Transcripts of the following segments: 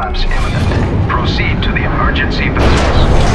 collapse imminent. Proceed to the emergency vessels.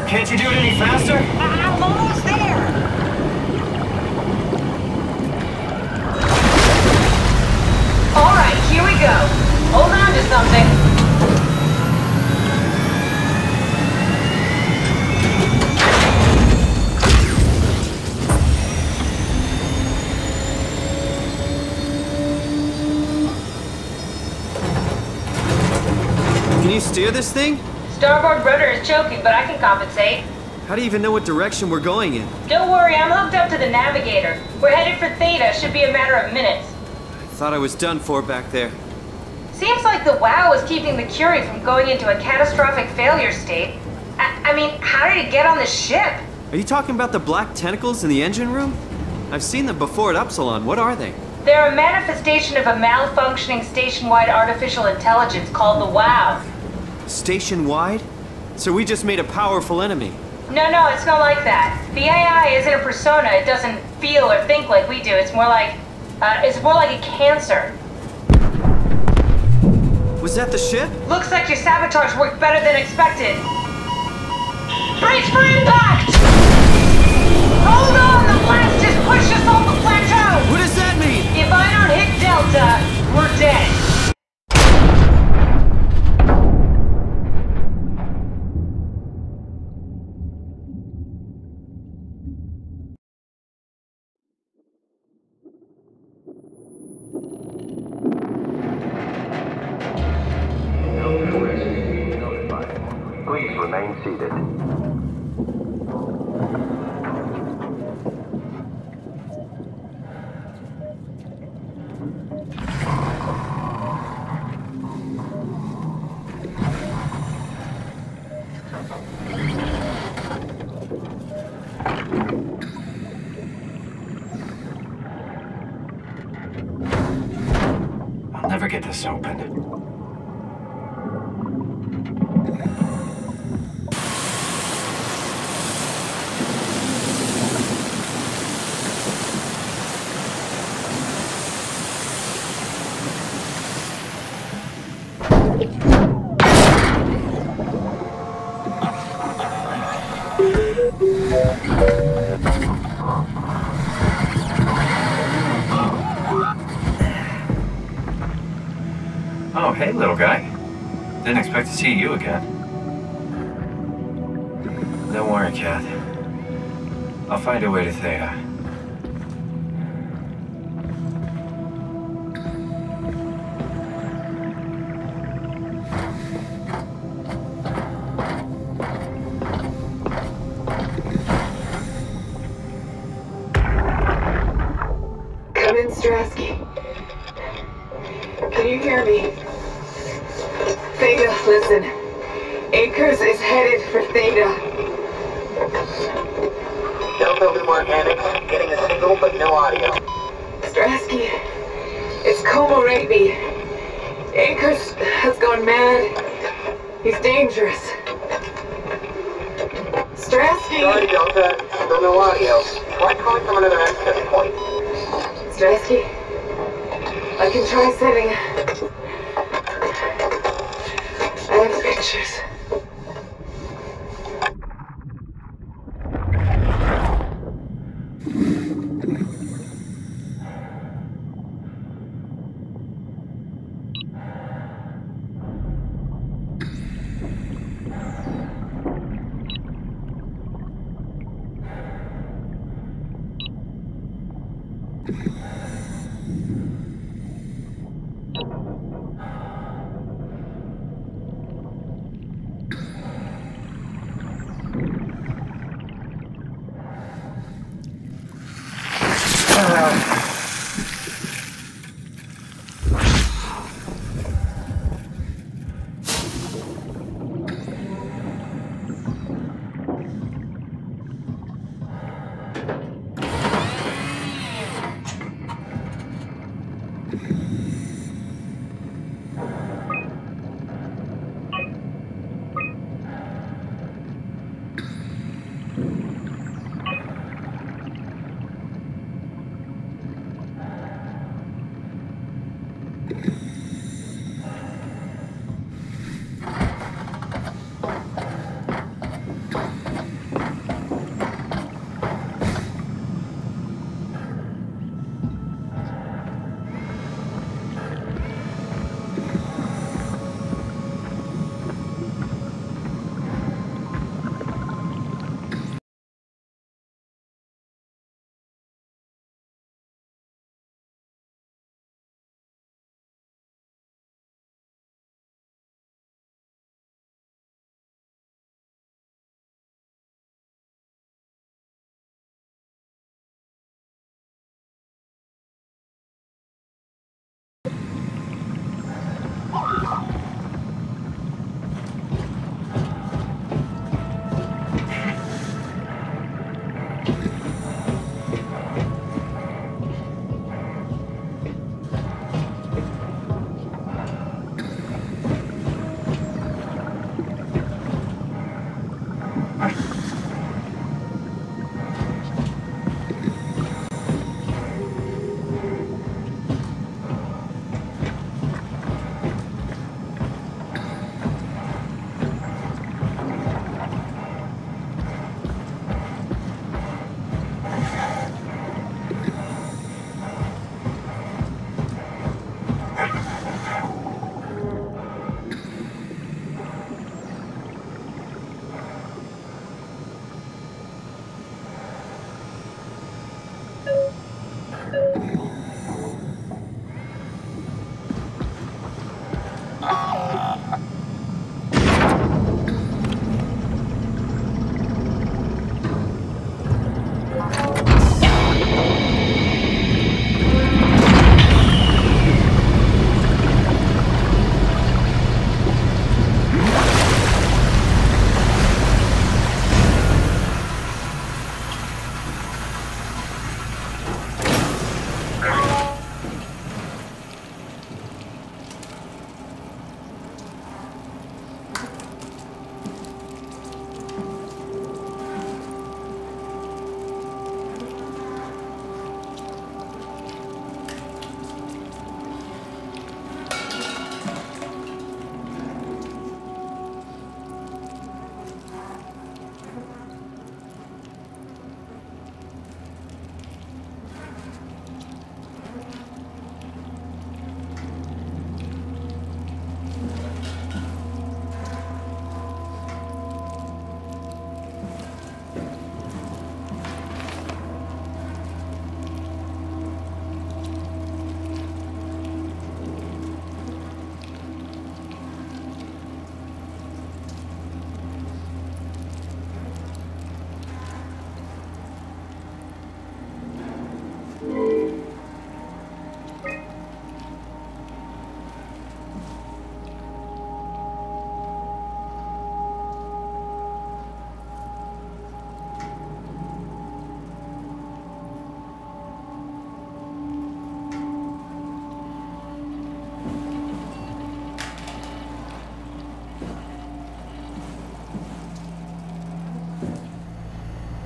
Can't you do it any faster? I'm almost there! Alright, here we go. Hold on to something. Can you steer this thing? Starboard rudder is choking, but I can compensate. How do you even know what direction we're going in? Don't worry, I'm hooked up to the navigator. We're headed for Theta, should be a matter of minutes. I thought I was done for back there. Seems like the WOW is keeping the Curie from going into a catastrophic failure state. I mean, how did it get on the ship? Are you talking about the black tentacles in the engine room? I've seen them before at Upsilon. What are they? They're a manifestation of a malfunctioning station-wide artificial intelligence called the WOW. Station-wide? So we just made a powerful enemy. No, it's not like that. The AI isn't a persona. It doesn't feel or think like we do. It's more like a cancer. Was that the ship? Looks like your sabotage worked better than expected. Brace for impact! Hold on, the blast just pushed us off the plateau! What does that mean? If I don't hit Delta, we're dead. Please remain seated. I'll never get this open. Oh, hey, little guy. Didn't expect to see you again. Don't worry, Kat. I'll find a way to Thea. Come in, Strasky. Can you hear me? Theta, listen. Akers is headed for Theta. Delta Luma Annex, getting a signal but no audio. Strasky, it's Como Raby. Akers has gone mad. He's dangerous. Strasky! Sorry, Delta, still no audio. Try calling from another access point. Strasky, I can try setting. I have pictures.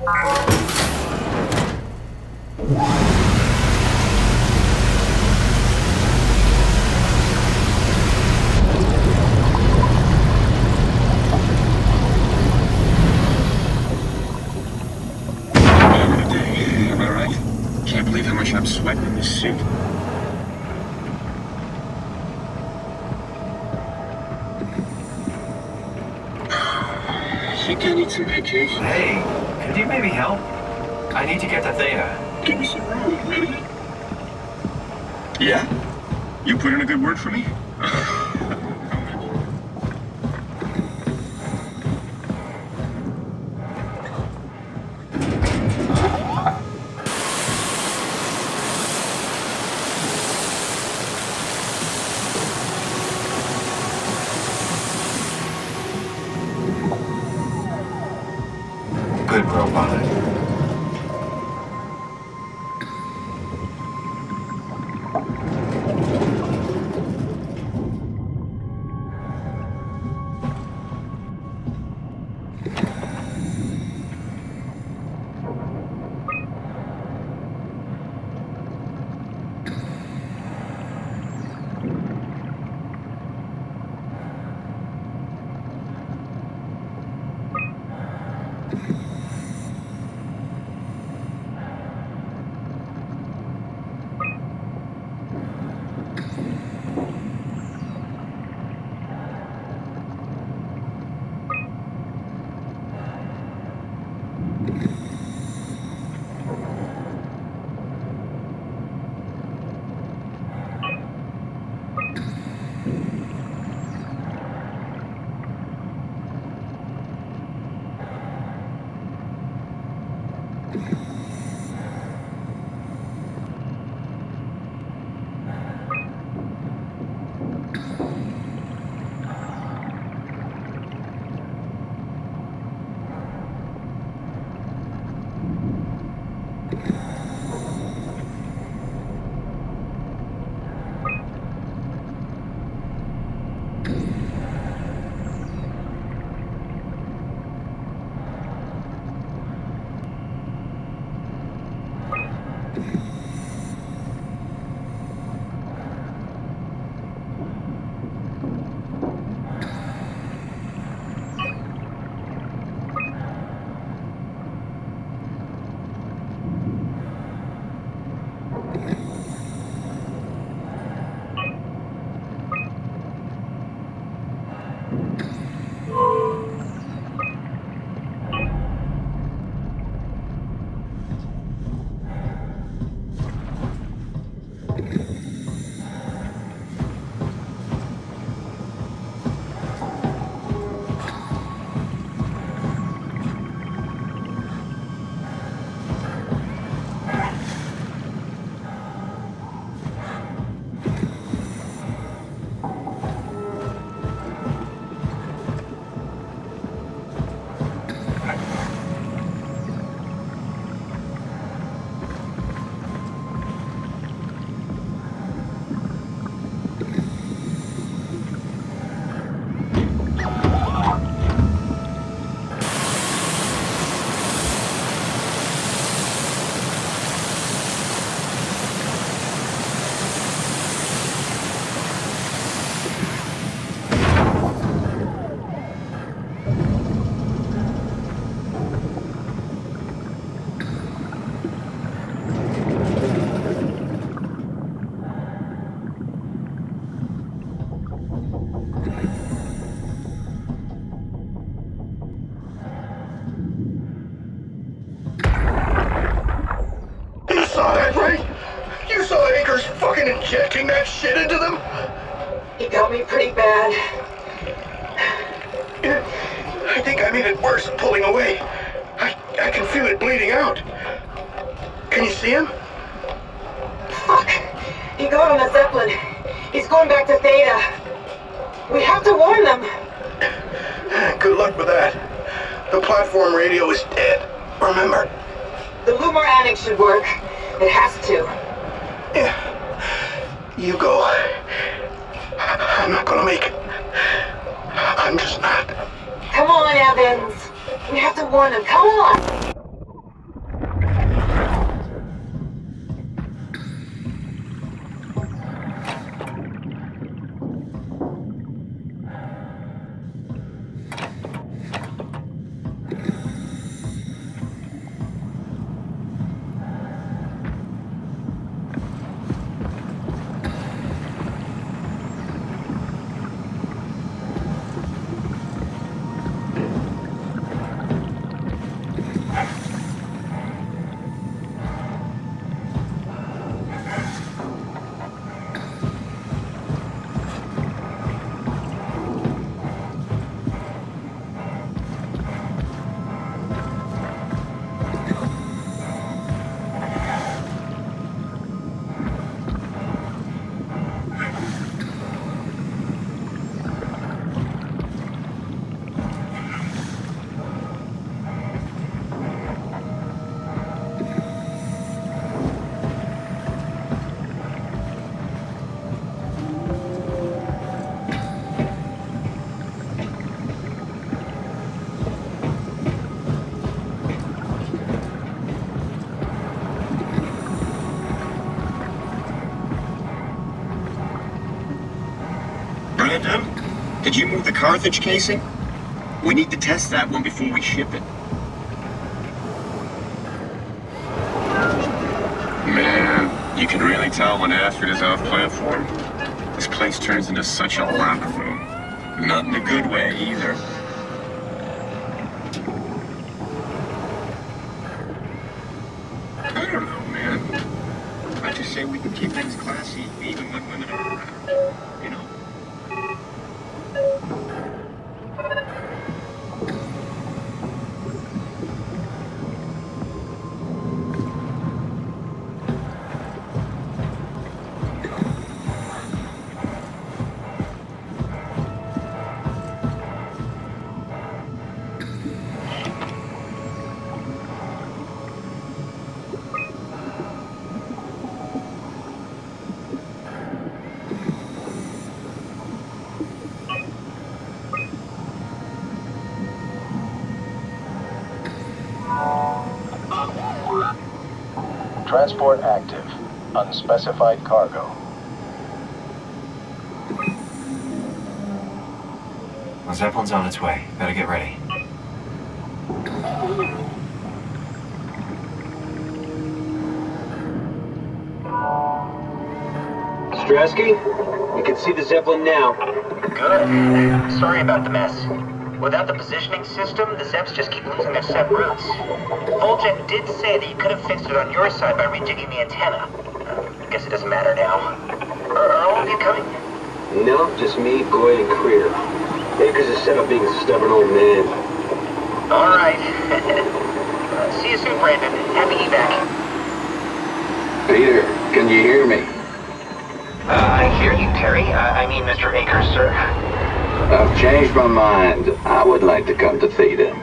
Am I right? Can't believe how much I'm sweating in this suit. Think I need some vacation? Hey, could you maybe help? I need to get to Theta. Give me some room, really? Yeah? You put in a good word for me? Good robot. Injecting that shit into them? He got me pretty bad. I think I made it worse pulling away. I can feel it bleeding out. Can you see him? Fuck! He got on the Zeppelin. He's going back to Theta. We have to warn them. Good luck with that. The platform radio is dead. Remember? The Lumar annex should work. It has to. Yeah. You go. I'm not gonna make it. I'm just not. Come on, Evans. We have to warn them. Come on! Did you move the Carthage casing? We need to test that one before we ship it. Man, you can really tell when Astrid is off platform. This place turns into such a locker room. Not in a good way, either. I don't know, man. I just say we can keep things classy, even when women are around. You know? Transport active. Unspecified cargo. The Zeppelin's on its way. Better get ready. Strasky, you can see the Zeppelin now. Good. Sorry about the mess. Without the positioning system, the Zeps just keep losing their set routes. Volchev did say that you could have fixed it on your side by rejigging the antenna. Guess it doesn't matter now. Are all of you coming? No, just me, Goy, and Creer. Akers is set up being a stubborn old man. All right. See you soon, Brandon. Happy evac. Peter, can you hear me? I hear you, Terry. I mean, Mr. Akers, sir. I've changed my mind. I would like to come to Theta.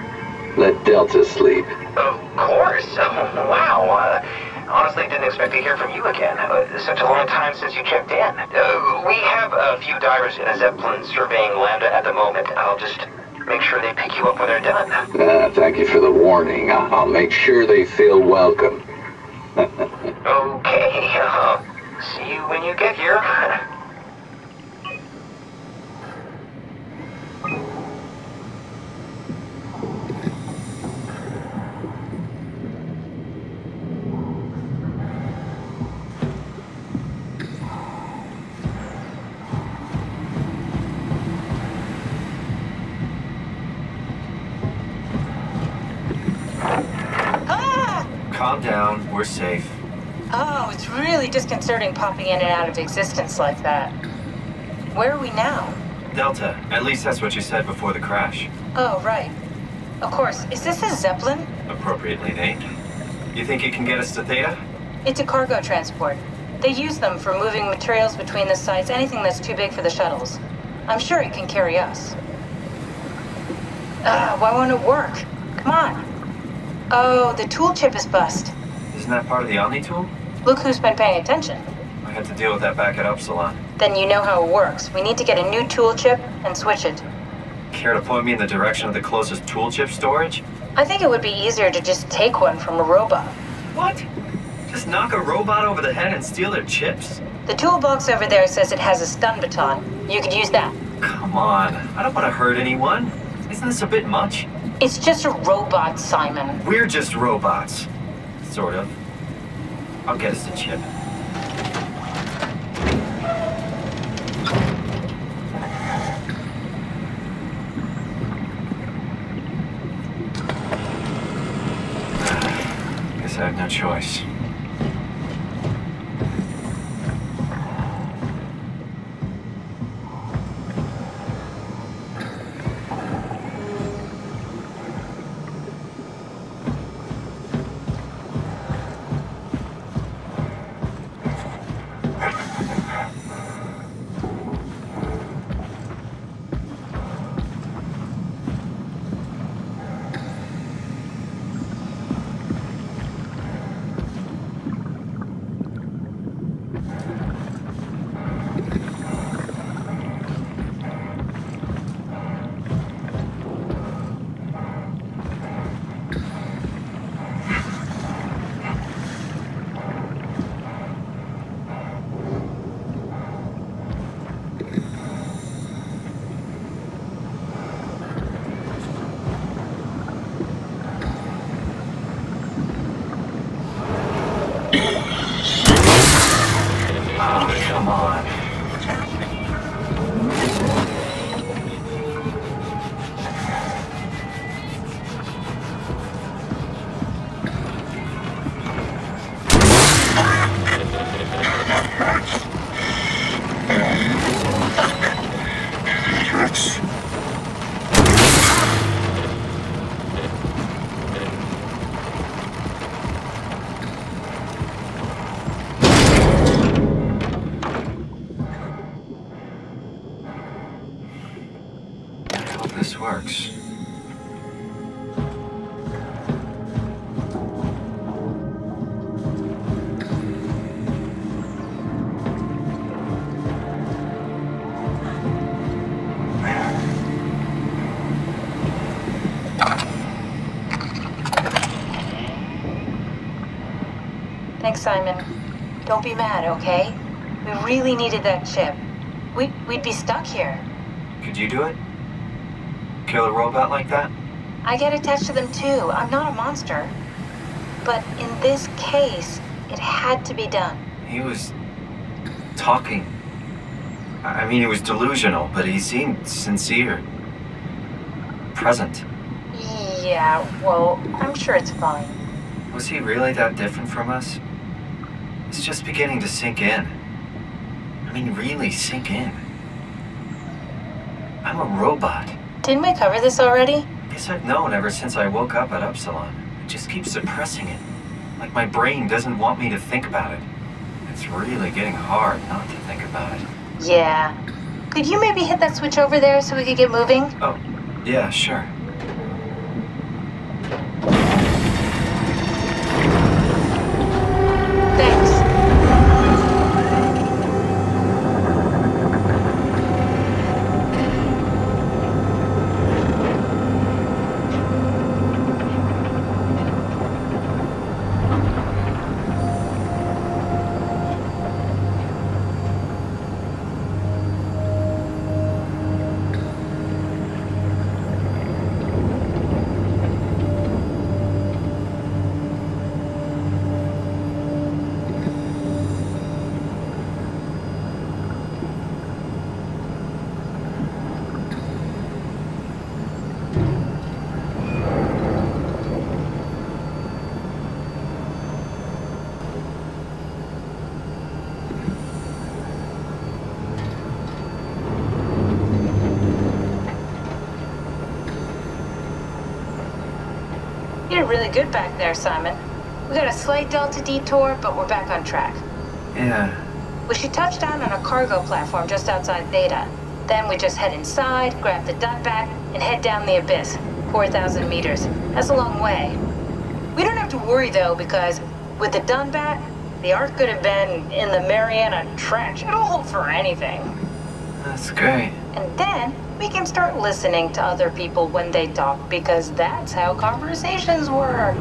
Let Delta sleep. Of course. Wow. Honestly, didn't expect to hear from you again. Such a long time since you checked in. We have a few divers in a Zeppelin surveying Lambda at the moment. I'll just make sure they pick you up when they're done. Thank you for the warning. I'll make sure they feel welcome. Okay. See you when you get here. Calm down. We're safe. Oh, it's really disconcerting popping in and out of existence like that. Where are we now? Delta. At least that's what you said before the crash. Oh, right. Of course. Is this a Zeppelin? Appropriately named. You think it can get us to Theta? It's a cargo transport. They use them for moving materials between the sites, anything that's too big for the shuttles. I'm sure it can carry us. Why won't it work? Come on. Oh, the tool chip is bust. Isn't that part of the Omni tool? Look who's been paying attention. I had to deal with that back at Upsilon. Then you know how it works. We need to get a new tool chip and switch it. Care to point me in the direction of the closest tool chip storage? I think it would be easier to just take one from a robot. What? Just knock a robot over the head and steal their chips? The toolbox over there says it has a stun baton. You could use that. Come on. I don't want to hurt anyone. Isn't this a bit much? It's just a robot, Simon. We're just robots. Sort of. I'll get us a chip. Guess I have no choice. Thanks, Simon. Don't be mad, okay? We really needed that chip. We'd be stuck here. Could you do it? Kill a robot like that? I get attached to them too. I'm not a monster. But in this case, it had to be done. He was talking. I mean, he was delusional, but he seemed sincere. Present. Yeah, well, I'm sure it's fine. Was he really that different from us? It's just beginning to sink in. I mean, really sink in. I'm a robot. Didn't we cover this already? Yes, I've known ever since I woke up at Upsilon. I just keep suppressing it. Like my brain doesn't want me to think about it. It's really getting hard not to think about it. Yeah. Could you maybe hit that switch over there so we could get moving? Oh, yeah, sure. Thanks. You're really good back there, Simon. We got a slight delta detour, but we're back on track. Yeah. We should touch down on a cargo platform just outside Theta. Then we just head inside, grab the dot back, and head down the abyss. 4,000 meters. That's a long way. We don't have to worry, though, because with the Dunbat, the Ark could have been in the Mariana Trench. It'll hold for anything. That's great. And then we can start listening to other people when they talk, because that's how conversations work.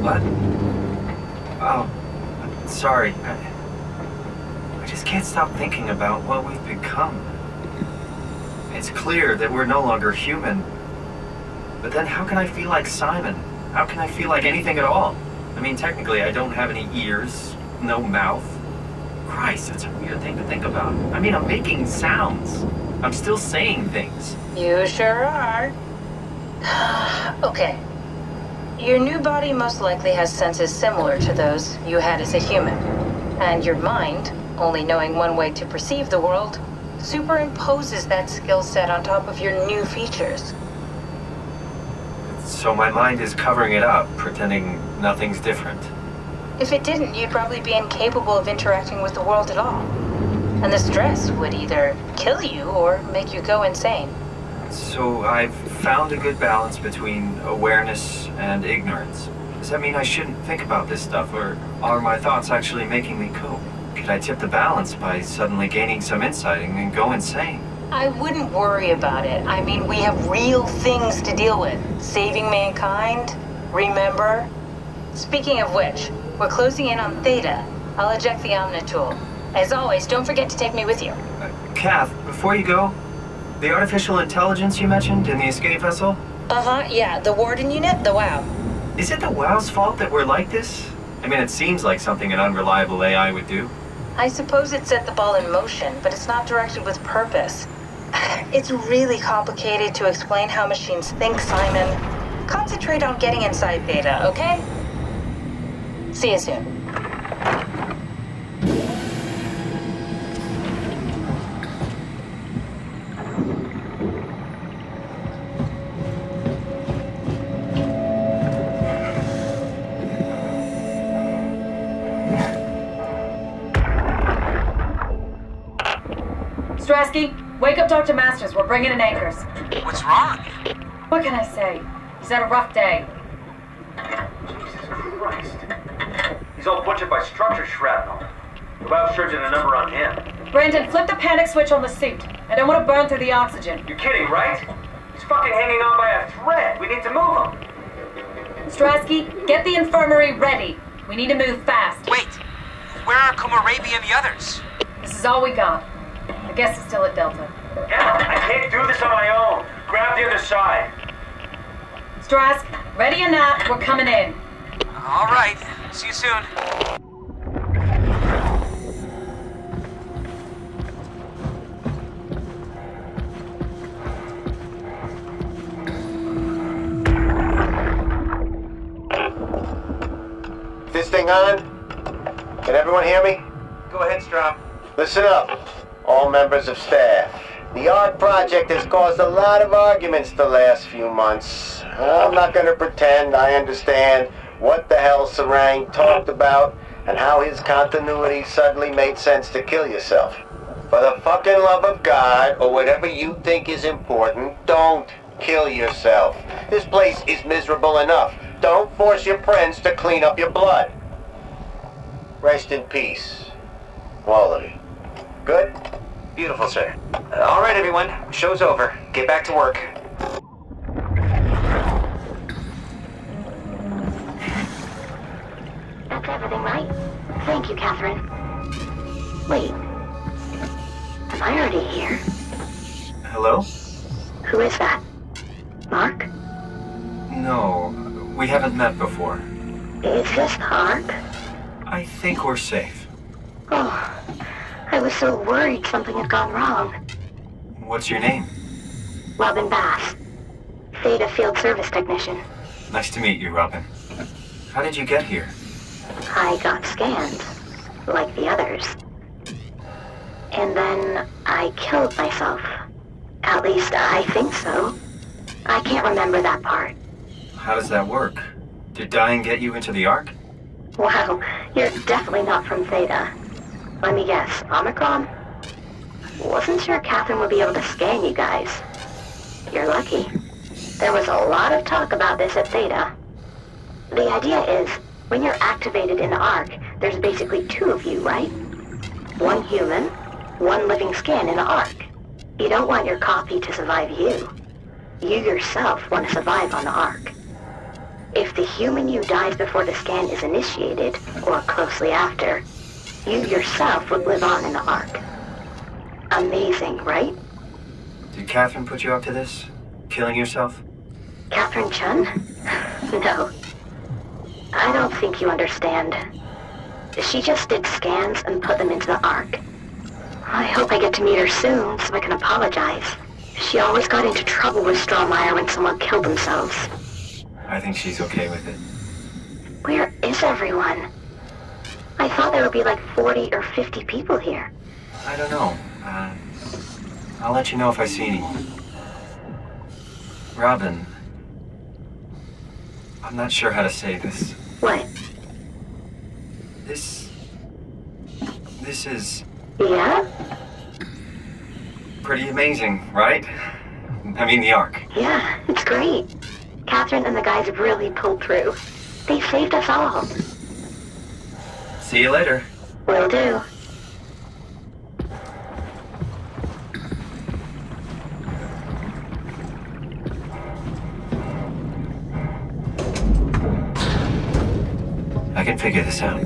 What? Oh, sorry. I just can't stop thinking about what we've become. It's clear that we're no longer human. But then how can I feel like Simon? How can I feel like anything at all? I mean, technically, I don't have any ears, no mouth. Christ, that's a weird thing to think about. I mean, I'm making sounds. I'm still saying things. You sure are. Okay. Your new body most likely has senses similar to those you had as a human. And your mind, only knowing one way to perceive the world, superimposes that skill set on top of your new features. So my mind is covering it up, pretending nothing's different. If it didn't, you'd probably be incapable of interacting with the world at all. And the stress would either kill you or make you go insane. So I've found a good balance between awareness and ignorance. Does that mean I shouldn't think about this stuff, or are my thoughts actually making me cope? Could I tip the balance by suddenly gaining some insight and then go insane? I wouldn't worry about it. I mean, we have real things to deal with. Saving mankind, remember? Speaking of which, we're closing in on Theta. I'll eject the Omnitool. As always, don't forget to take me with you. Kath, before you go, the artificial intelligence you mentioned in the escape vessel? Uh-huh, yeah, the Warden unit, the WOW. Is it the WOW's fault that we're like this? I mean, it seems like something an unreliable AI would do. I suppose it set the ball in motion, but it's not directed with purpose. It's really complicated to explain how machines think, Simon. Concentrate on getting inside Theta, okay? See you soon. Strasky, wake up Dr. Masters. We're bringing in anchors. What's wrong? What can I say? He's had a rough day. Jesus Christ. He's all butchered by structure shrapnel. The WOW surgeon a number on him. Brandon, flip the panic switch on the suit. I don't want to burn through the oxygen. You're kidding, right? He's fucking hanging on by a thread. We need to move him. Strasky, get the infirmary ready. We need to move fast. Wait! Where are Komorabi and the others? This is all we got. I guess it's still at Delta. Yeah, I can't do this on my own. Grab the other side. Strask, ready or not, we're coming in. All right. See you soon. This thing on? Can everyone hear me? Go ahead, Strom. Listen up, all members of staff. The art project has caused a lot of arguments the last few months. I'm not going to pretend I understand what the hell Sarang talked about and how his continuity suddenly made sense to kill yourself. For the fucking love of God, or whatever you think is important, don't kill yourself. This place is miserable enough. Don't force your friends to clean up your blood. Rest in peace, all of you. Good? Beautiful, sir. All right, everyone. Show's over. Get back to work. That's everything, right? Thank you, Catherine. Wait. Am I already here? Hello? Who is that? Mark? No, we haven't met before. Is this the Ark? I think we're safe. Oh, I was so worried something had gone wrong. What's your name? Robin Bass. Theta Field Service Technician. Nice to meet you, Robin. How did you get here? I got scanned, like the others. And then I killed myself. At least I think so. I can't remember that part. How does that work? Did dying get you into the Ark? Wow, you're definitely not from Theta. Let me guess, Omicron? Wasn't sure Catherine would be able to scan you guys. You're lucky. There was a lot of talk about this at Theta. The idea is, when you're activated in the Ark, there's basically two of you, right? One human, one living scan in the Ark. You don't want your copy to survive you. You yourself want to survive on the Ark. If the human you dies before the scan is initiated, or closely after, you yourself would live on in the Ark. Amazing, right? Did Catherine put you up to this? Killing yourself? Catherine Chun? No. I don't think you understand. She just did scans and put them into the Ark. I hope I get to meet her soon so I can apologize. She always got into trouble with Strohmeyer when someone killed themselves. I think she's okay with it. Where is everyone? I thought there would be like 40 or 50 people here. I don't know. I'll let you know if I see anyone. Robin, I'm not sure how to say this. What? This is... Yeah? Pretty amazing, right? I mean, the Ark. Yeah, it's great. Catherine and the guys really pulled through. They saved us all. See you later. Will do. I can figure this out.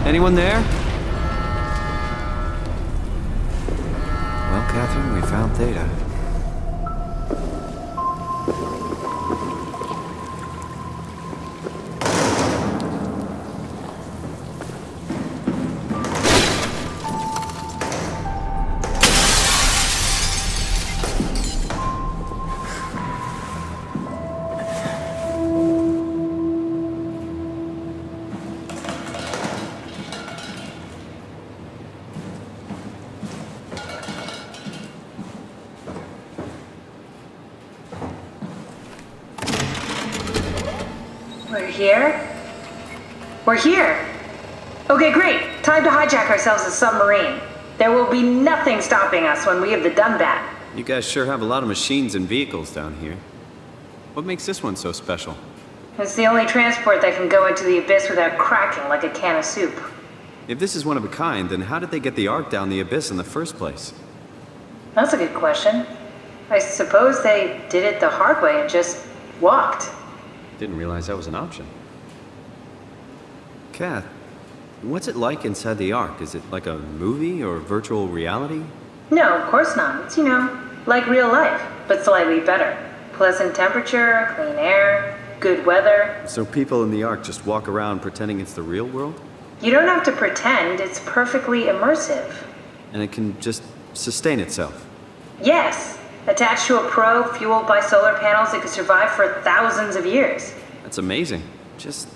Anyone there? Well, Catherine, we found Theta. We're here! Okay, great. Time to hijack ourselves a submarine. There will be nothing stopping us when we have the Dunbat. You guys sure have a lot of machines and vehicles down here. What makes this one so special? It's the only transport that can go into the abyss without cracking like a can of soup. If this is one of a kind, then how did they get the Ark down the abyss in the first place? That's a good question. I suppose they did it the hard way and just walked. Didn't realize that was an option. Kath, what's it like inside the Ark? Is it like a movie or virtual reality? No, of course not. It's, like real life, but slightly better. Pleasant temperature, clean air, good weather. So people in the Ark just walk around pretending it's the real world? You don't have to pretend, it's perfectly immersive. And it can just sustain itself? Yes. Attached to a probe fueled by solar panels, it could survive for thousands of years. That's amazing. Just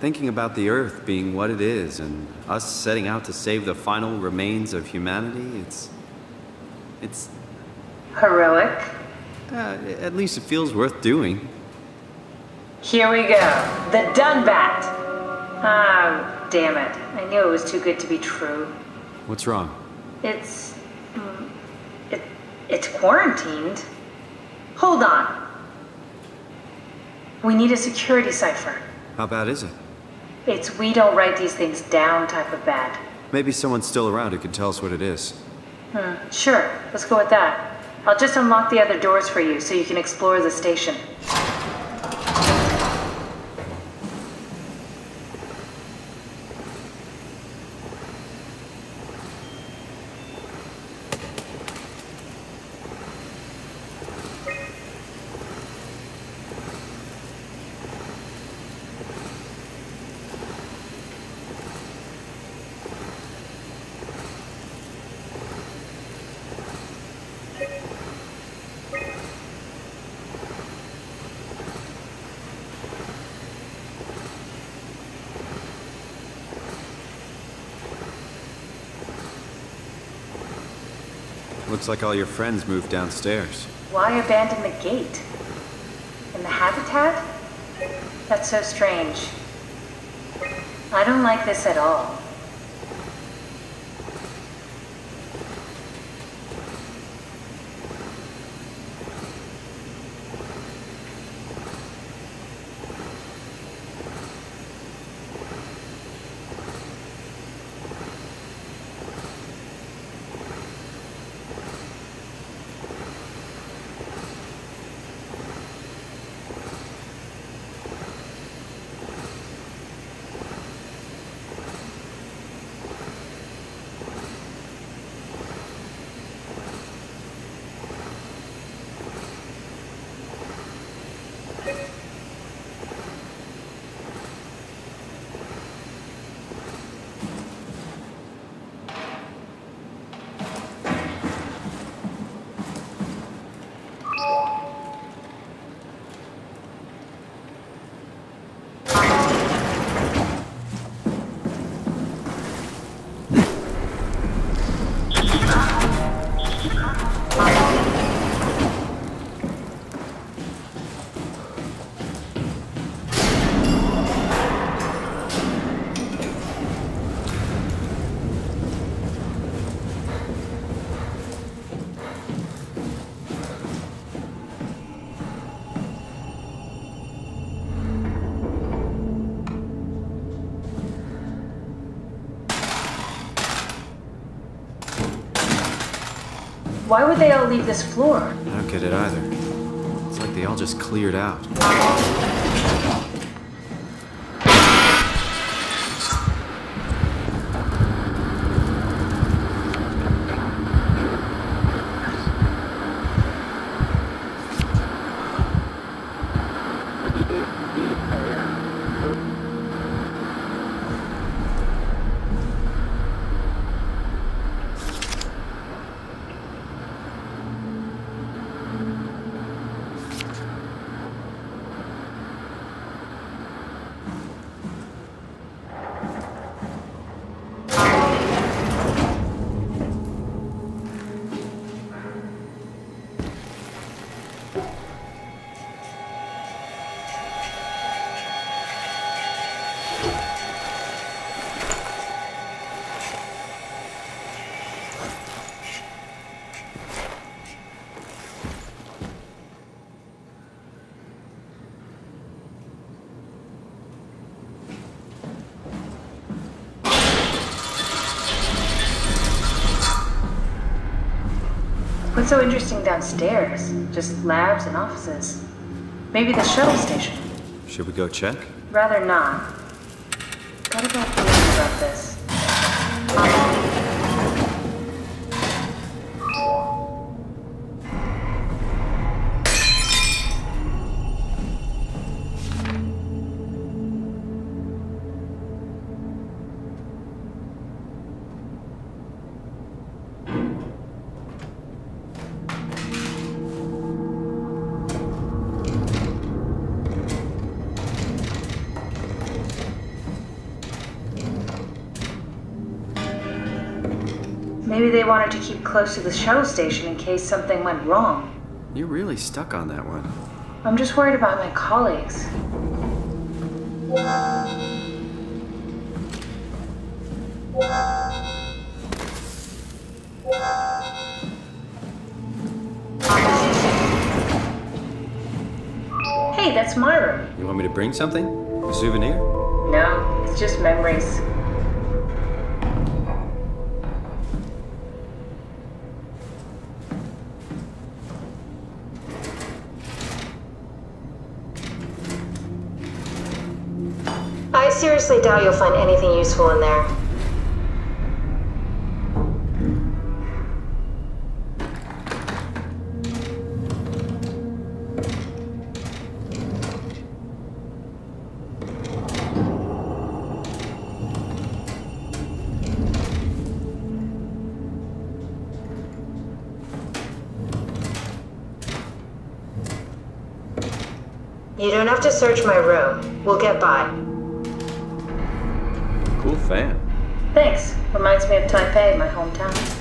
thinking about the Earth being what it is and us setting out to save the final remains of humanity, it's... heroic? At least it feels worth doing. Here we go. The Dunbat! Oh, damn it. I knew it was too good to be true. What's wrong? It's quarantined. Hold on. We need a security cipher. How bad is it? It's we don't write these things down type of bad. Maybe someone's still around who can tell us what it is. Sure. Let's go with that. I'll just unlock the other doors for you so you can explore the station. Looks like all your friends moved downstairs. Why abandon the gate? And the habitat? That's so strange. I don't like this at all. Why would they all leave this floor? I don't get it either. It's like they all just cleared out. so interesting downstairs? Just labs and offices. Maybe the shuttle station. Should we go check? Rather not. Got a bad feeling about this. Maybe they wanted to keep close to the shuttle station in case something went wrong. You're really stuck on that one. I'm just worried about my colleagues. Hey, that's my room. You want me to bring something? A souvenir? No, it's just memories. I seriously doubt you'll find anything useful in there. You don't have to search my room. We'll get by. Cool fan. Thanks. Reminds me of Taipei, my hometown.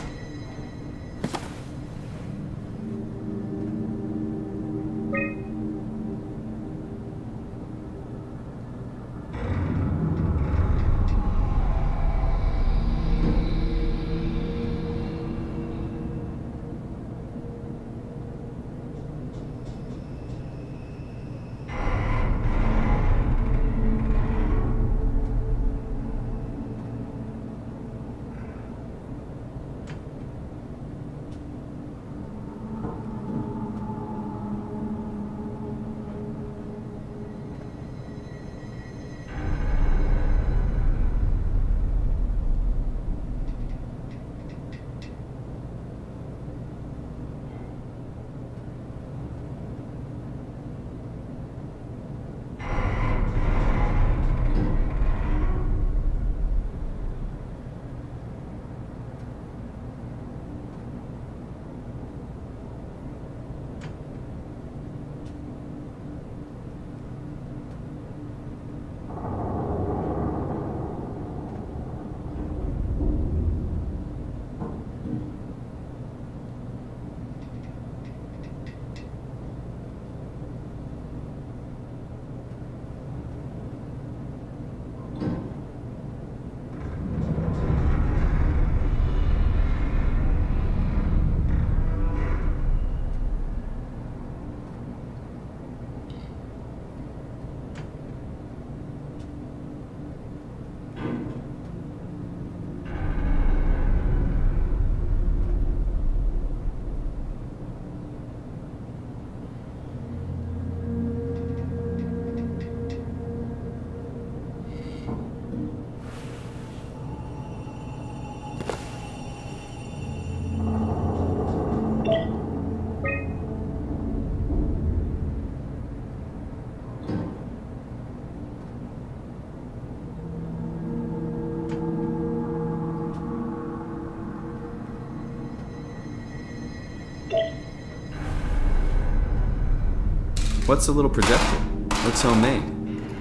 What's the little projector? Looks homemade.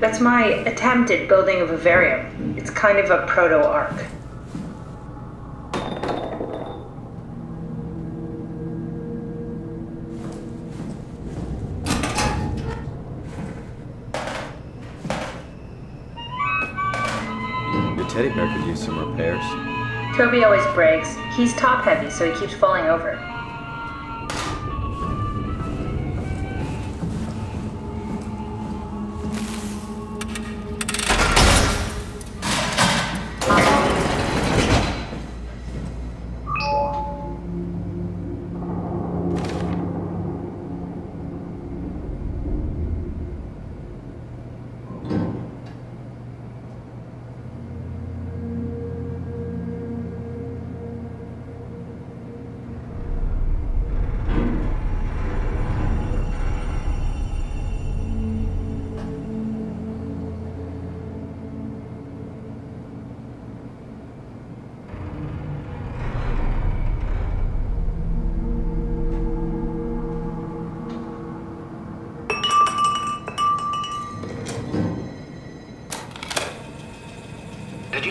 That's my attempt at building a vivarium. It's kind of a proto-ark. Your teddy bear could use some repairs. Toby always breaks. He's top-heavy, so he keeps falling over.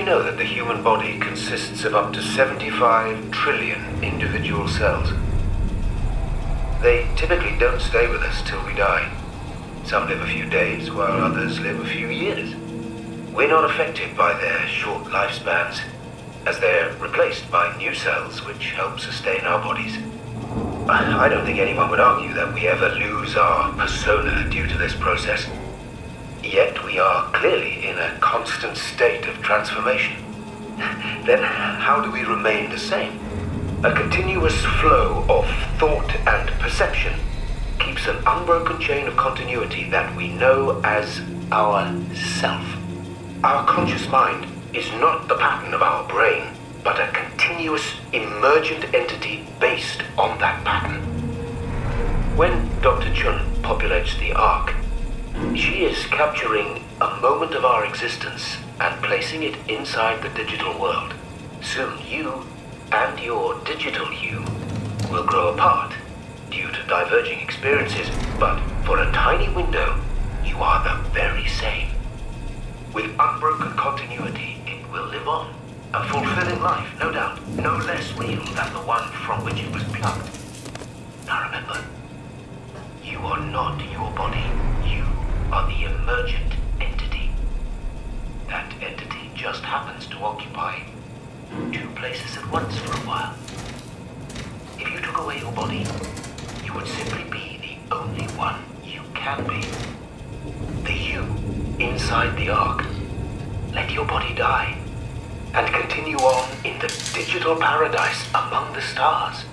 you know that the human body consists of up to 75 trillion individual cells? They typically don't stay with us till we die. Some live a few days, while others live a few years. We're not affected by their short lifespans, as they're replaced by new cells which help sustain our bodies. I don't think anyone would argue that we ever lose our persona due to this process. Yet we are clearly in a constant state of transformation. Then how do we remain the same? A continuous flow of thought and perception keeps an unbroken chain of continuity that we know as our self. Our conscious mind is not the pattern of our brain, but a continuous, emergent entity based on that pattern. When Dr. Chun populates the Ark, she is capturing a moment of our existence and placing it inside the digital world. Soon you and your digital you will grow apart due to diverging experiences, but for a tiny window, you are the very same. With unbroken continuity, it will live on. A fulfilling life, no doubt, no less real than the one from which it was plucked. Now remember, you are not your body. You are the emergent entity. That entity just happens to occupy two places at once for a while. If you took away your body, you would simply be the only one you can be. The you inside the Ark. Let your body die and continue on in the digital paradise among the stars.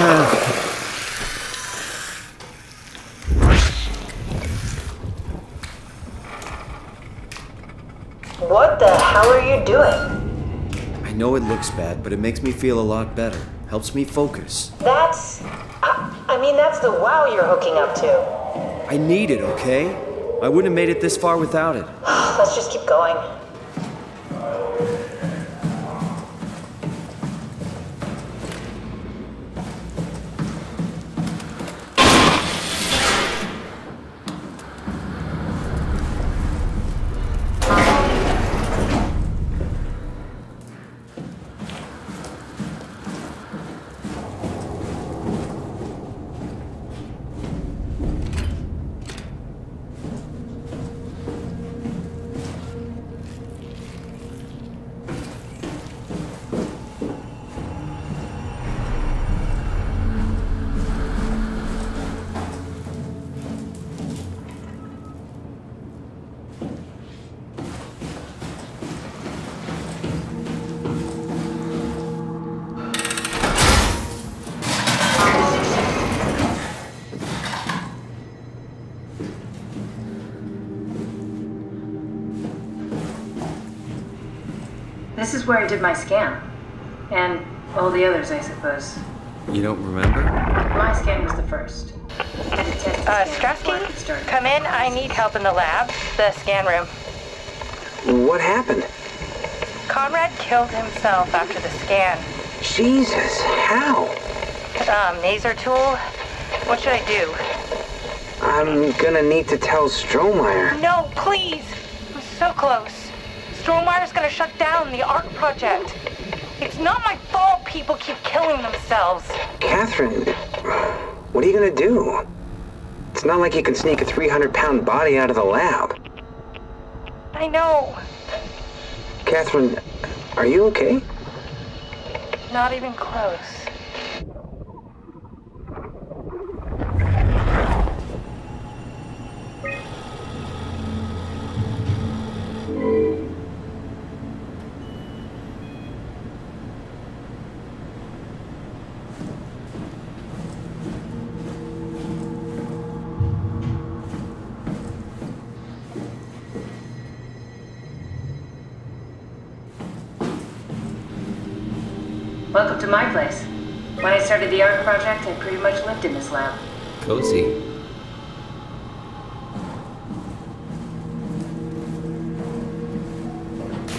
What the hell are you doing? I know it looks bad, but it makes me feel a lot better. Helps me focus. That's... I mean, that's the wow you're hooking up to. I need it, okay? I wouldn't have made it this far without it. Let's just keep going. This is where I did my scan. And all the others, I suppose. You don't remember? My scan was the first. Strasky, come in. I need help in the lab, the scan room. What happened? Conrad killed himself after the scan. Jesus, how? Maser tool? What should I do? I'm gonna need to tell Strohmeyer. No, please! I'm so close. Strohmeyer's gonna shut down the ARC project. It's not my fault people keep killing themselves. Catherine, what are you gonna do? It's not like you can sneak a 300-pound body out of the lab. I know. Catherine, are you okay? Not even close. Welcome to my place. When I started the ARC project, I pretty much lived in this lab. Cozy.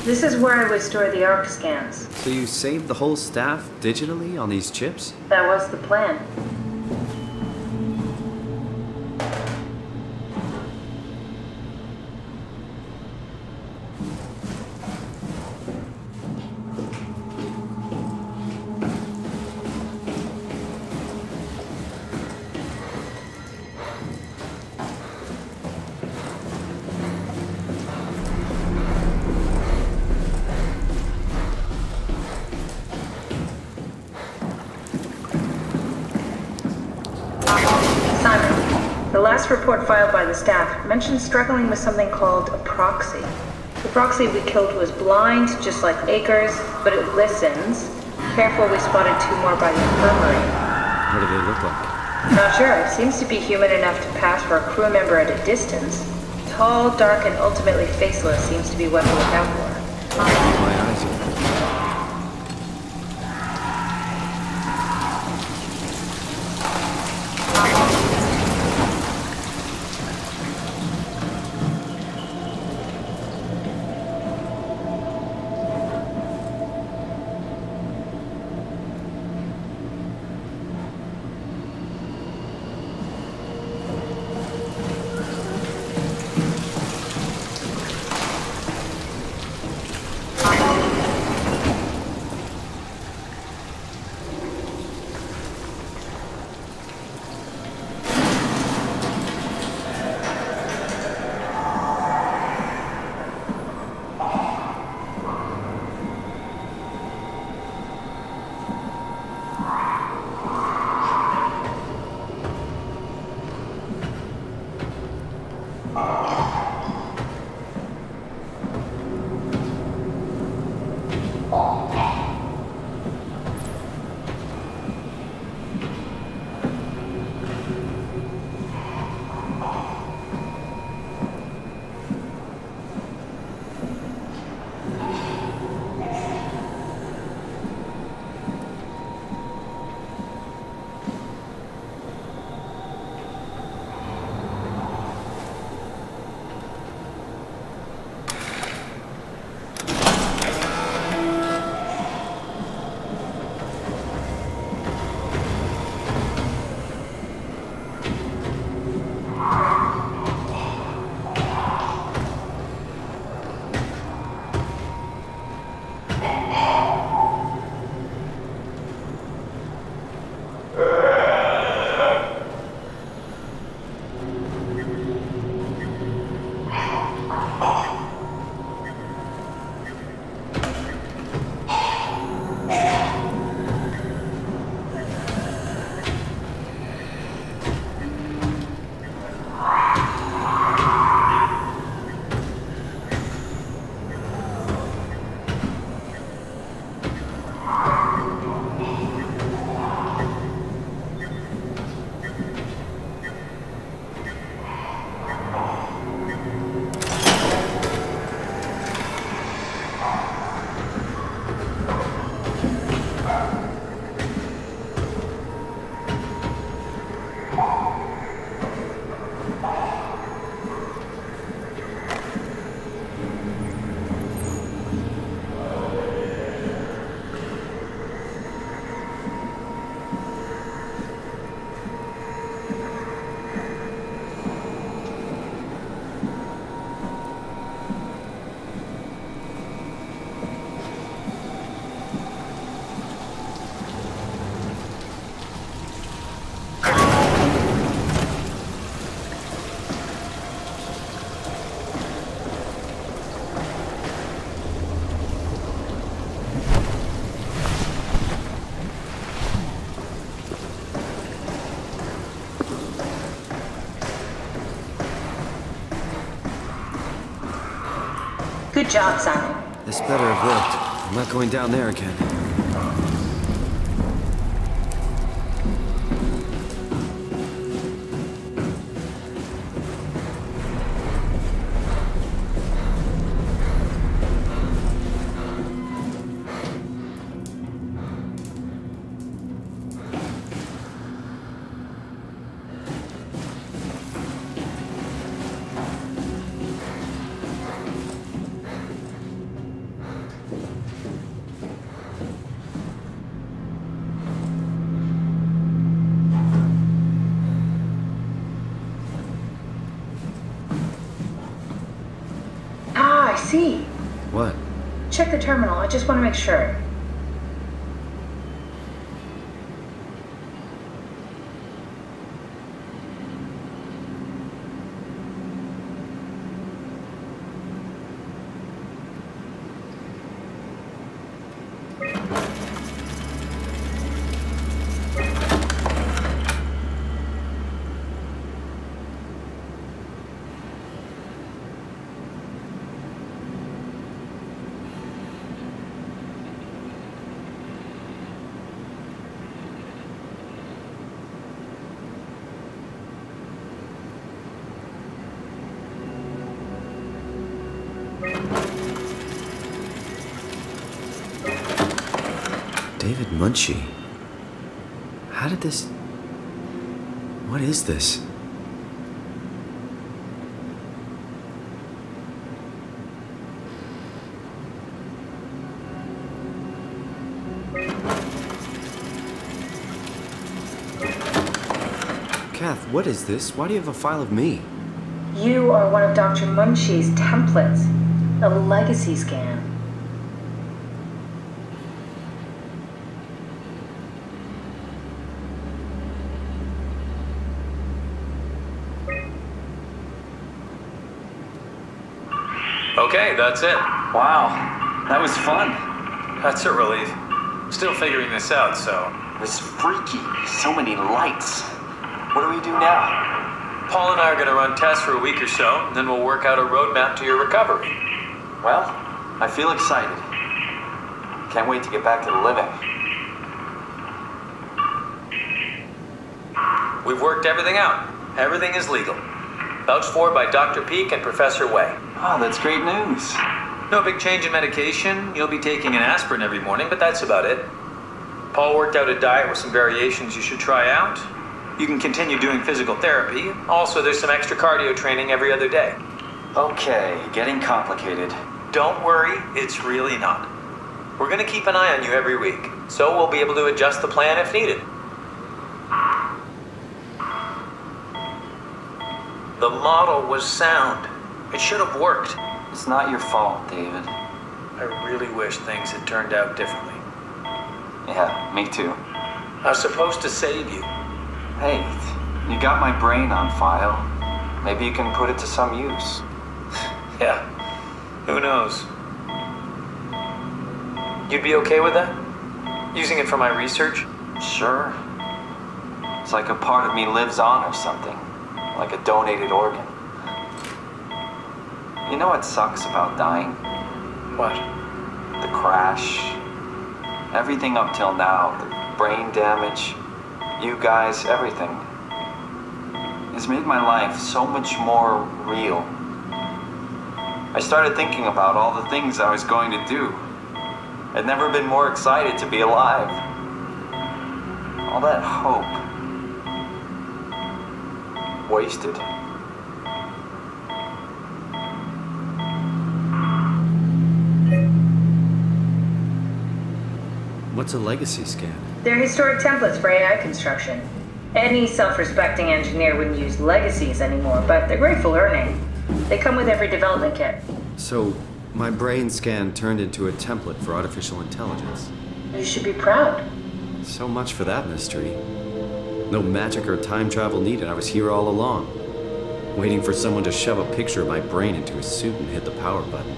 This is where I would store the ARC scans. So you saved the whole staff digitally on these chips? That was the plan. The last report filed by the staff mentioned struggling with something called a proxy. The proxy we killed was blind, just like Akers, but it listens. Careful, we spotted 2 more by the infirmary. What do they look like? Not sure. It seems to be human enough to pass for a crew member at a distance. Tall, dark, and ultimately faceless seems to be what to look out for. My eyes are... Good job, Simon. This better have worked. I'm not going down there again. Ah, I see. What? Check the terminal. I just want to make sure. David Munchie. How did this... What is this? Kath, what is this? Why do you have a file of me? You are one of Dr. Munchie's templates. A legacy scan. Okay, that's it. Wow, that was fun. That's a relief. Still figuring this out, so... It was freaky. So many lights. What do we do now? Paul and I are going to run tests for a week or so, and then we'll work out a roadmap to your recovery. Well, I feel excited. Can't wait to get back to the living. We've worked everything out. Everything is legal. Vouched for by Dr. Peak and Professor Way. Oh, that's great news. No big change in medication. You'll be taking an aspirin every morning, but that's about it. Paul worked out a diet with some variations you should try out. You can continue doing physical therapy. Also, there's some extra cardio training every other day. Okay, getting complicated. Don't worry, it's really not. We're going to keep an eye on you every week, so we'll be able to adjust the plan if needed. The model was sound. It should have worked. It's not your fault, David. I really wish things had turned out differently. Yeah, me too. I was supposed to save you. Hey, you got my brain on file. Maybe you can put it to some use. Yeah, who knows? You'd be okay with that? Using it for my research? Sure. It's like a part of me lives on or something. Like a donated organ. You know what sucks about dying? What? The crash. Everything up till now. The brain damage. You guys, everything. It's made my life so much more real. I started thinking about all the things I was going to do. I'd never been more excited to be alive. All that hope. Wasted. What's a legacy scan? They're historic templates for AI construction. Any self-respecting engineer wouldn't use legacies anymore, but they're great for learning. They come with every development kit. So, my brain scan turned into a template for artificial intelligence. You should be proud. So much for that mystery. No magic or time travel needed. I was here all along. Waiting for someone to shove a picture of my brain into a suit and hit the power button.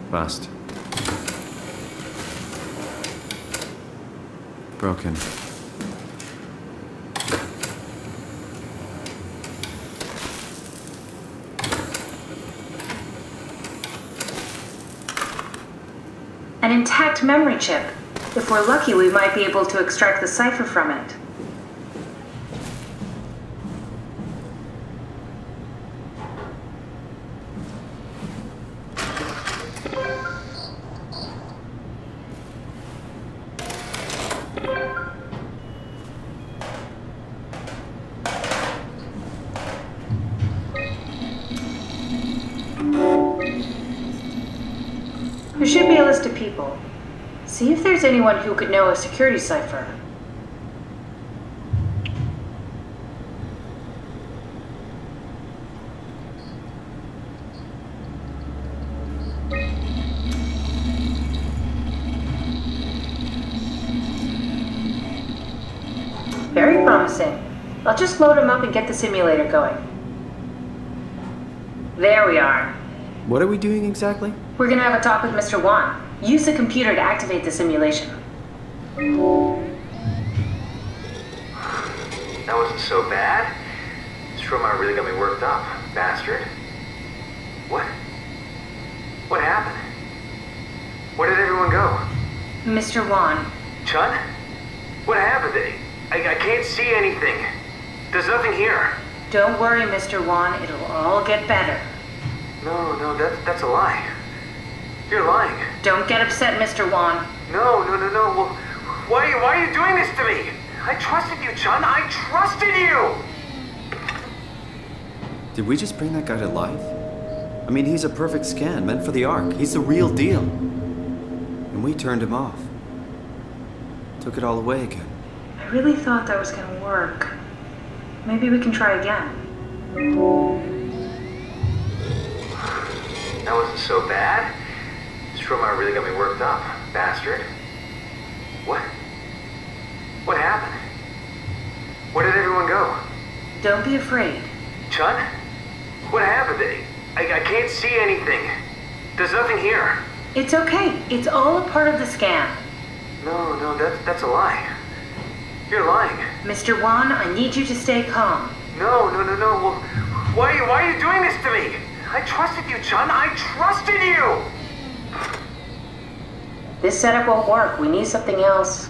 Bust. Broken. An intact memory chip. If we're lucky, we might be able to extract the cipher from it. There should be a list of people. See if there's anyone who could know a security cipher. Very promising. I'll just load him up and get the simulator going. There we are. What are we doing exactly? We're gonna have a talk with Mr. Wan. Use the computer to activate the simulation. That wasn't so bad. Stromar really got me worked up, bastard. What? What happened? Where did everyone go? Mr. Wan. Chun? What happened? I can't see anything. There's nothing here. Don't worry, Mr. Wan. It'll all get better. No, that's a lie. You're lying. Don't get upset, Mr. Wan. No. Well, why are you doing this to me? I trusted you, Chun. I trusted you! Did we just bring that guy to life? I mean, he's a perfect scan, meant for the Ark. He's the real deal. And we turned him off. Took it all away again. I really thought that was gonna work. Maybe we can try again. That wasn't so bad. Stromar really got me worked up, bastard. What? What happened? Where did everyone go? Don't be afraid. Chun? What happened? I can't see anything. There's nothing here. It's okay. It's all a part of the scan. No, that's a lie. You're lying. Mr. Wan, I need you to stay calm. No. Well, why are you doing this to me? I trusted you, Chun. I trusted you! This setup won't work. We need something else.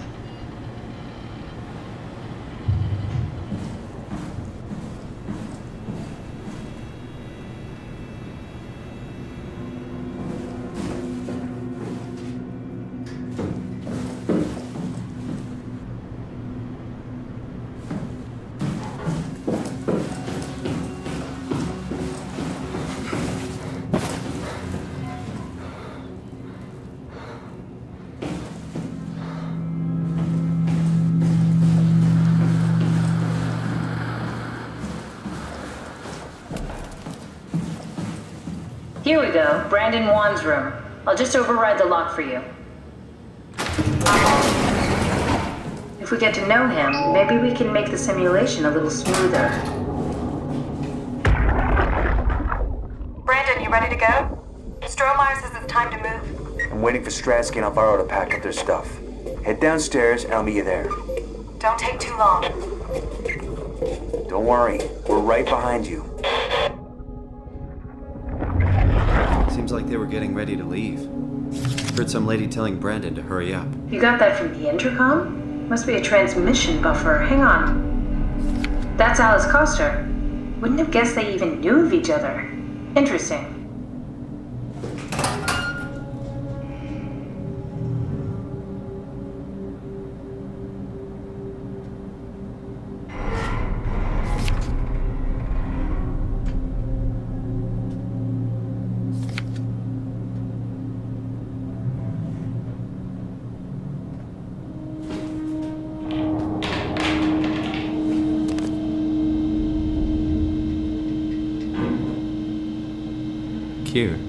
Here we go, Brandon Wan's room. I'll just override the lock for you. If we get to know him, maybe we can make the simulation a little smoother. Brandon, you ready to go? Stromar says it's time to move. I'm waiting for Stratsky and Alvaro to pack up their stuff. Head downstairs and I'll meet you there. Don't take too long. Don't worry, we're right behind you. Seems like they were getting ready to leave. Heard some lady telling Brandon to hurry up. You got that from the intercom? Must be a transmission buffer. Hang on. That's Alice Coster. Wouldn't have guessed they even knew of each other. Interesting. Cute.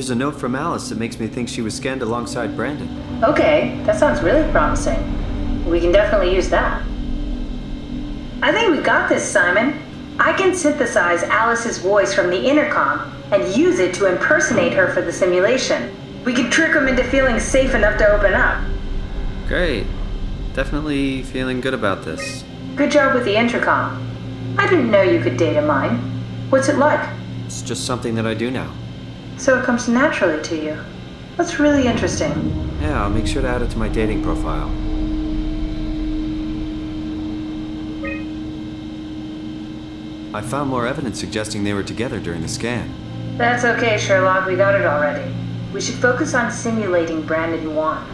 There's a note from Alice that makes me think she was scanned alongside Brandon. Okay, that sounds really promising. We can definitely use that. I think we got this, Simon. I can synthesize Alice's voice from the intercom and use it to impersonate her for the simulation. We can trick them into feeling safe enough to open up. Great. Definitely feeling good about this. Good job with the intercom. I didn't know you could data mine. What's it like? It's just something that I do now. So it comes naturally to you. That's really interesting. Yeah, I'll make sure to add it to my dating profile. I found more evidence suggesting they were together during the scan. That's okay, Sherlock. We got it already. We should focus on simulating Brandon 1.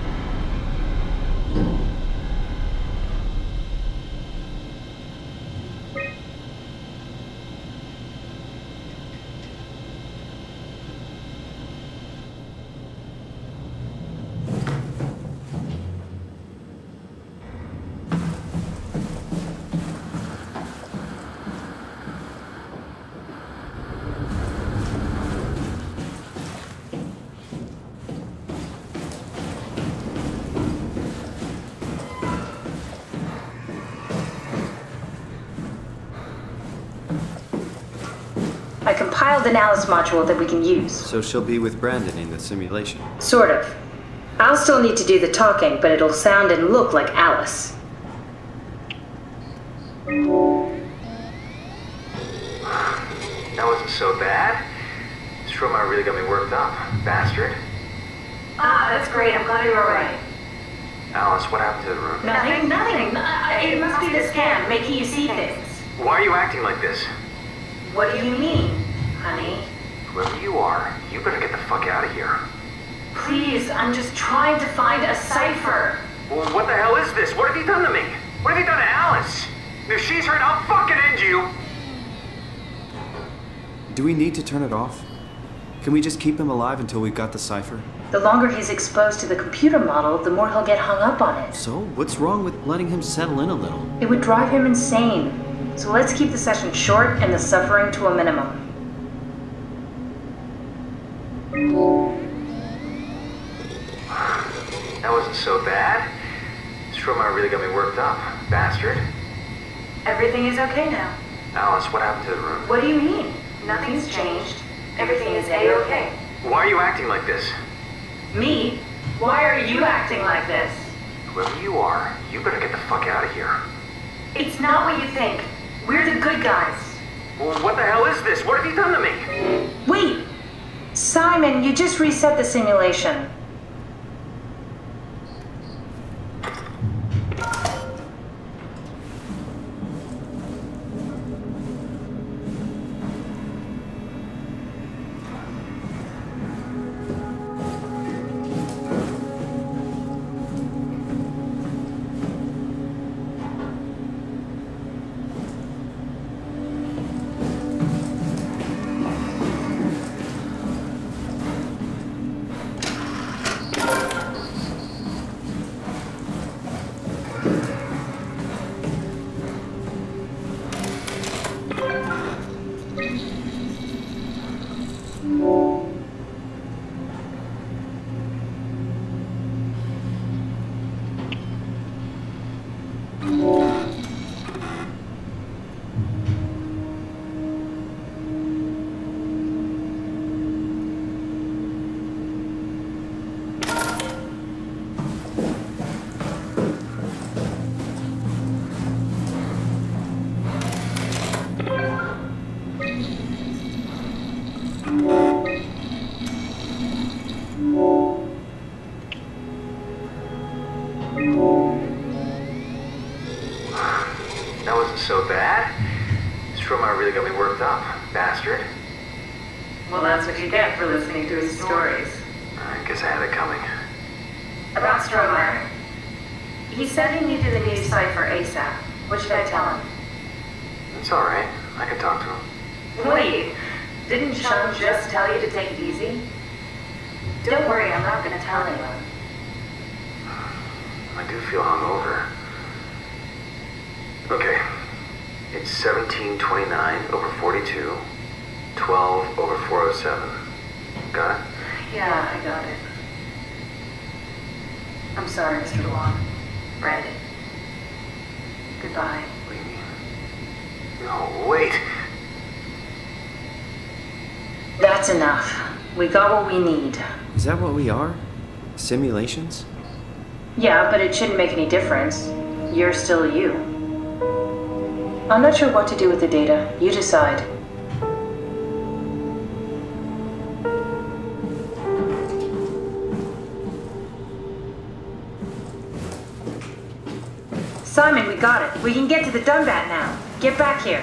I compiled an Alice module that we can use. So she'll be with Brandon in the simulation? Sort of. I'll still need to do the talking, but it'll sound and look like Alice. That wasn't so bad. This robot really got me worked up. Bastard. Ah, that's great. I'm glad you're alright. Alice, what happened to the room? Nothing. It must be the scan, making you see things. Why are you acting like this? What do you mean, honey? Whoever you are, you better get the fuck out of here. Please, I'm just trying to find a cipher. Well, what the hell is this? What have you done to me? What have you done to Alice? If she's hurt, I'll fucking end you! Do we need to turn it off? Can we just keep him alive until we've got the cipher? The longer he's exposed to the computer model, the more he'll get hung up on it. So, what's wrong with letting him settle in a little? It would drive him insane. So let's keep the session short and the suffering to a minimum. That wasn't so bad. This robot really got me worked up. Bastard. Everything is okay now. Alice, what happened to the room? What do you mean? Nothing's changed. Everything is A-okay. Why are you acting like this? Me? Why are you acting like this? Whoever you are, you better get the fuck out of here. It's not what you think. We're the good guys. Well, what the hell is this? What have you done to me? Wait! Simon, you just reset the simulation. That wasn't so bad. This robot really got me worked up. Bastard. Well, that's what you get for listening to his stories. I guess I had it coming. About Stromer. He said he needed a new cipher ASAP. What should I tell him? It's alright. I can talk to him. Wait, didn't Sean just tell you to take it easy? Don't worry, I'm not going to tell anyone. I do feel hungover. Okay. It's 1729 over 42, 12 over 407. Got it? Yeah, I got it. I'm sorry, Mr. Long. Brandon. Goodbye. No, wait. That's enough. We got what we need. Is that what we are? Simulations? Yeah, but it shouldn't make any difference. You're still you. I'm not sure what to do with the data. You decide. Simon, we got it. We can get to the Dunbat now. Get back here.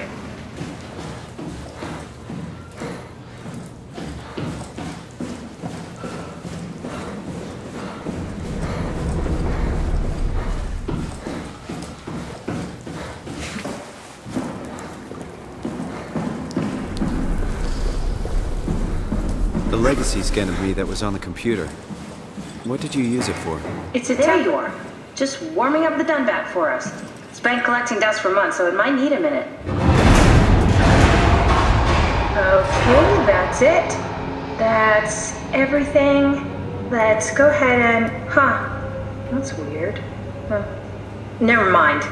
The legacy scanner read that was on the computer. What did you use it for? It's a there you are. Just warming up the Dunbat for us. It's been collecting dust for months, so it might need a minute. Okay, that's it. That's everything. Let's go ahead and... That's weird. Never mind.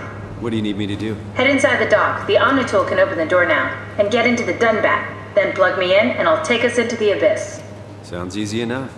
What do you need me to do? Head inside the dock. The Omnitool can open the door now. And get into the Dunbat. Then plug me in, and I'll take us into the Abyss. Sounds easy enough.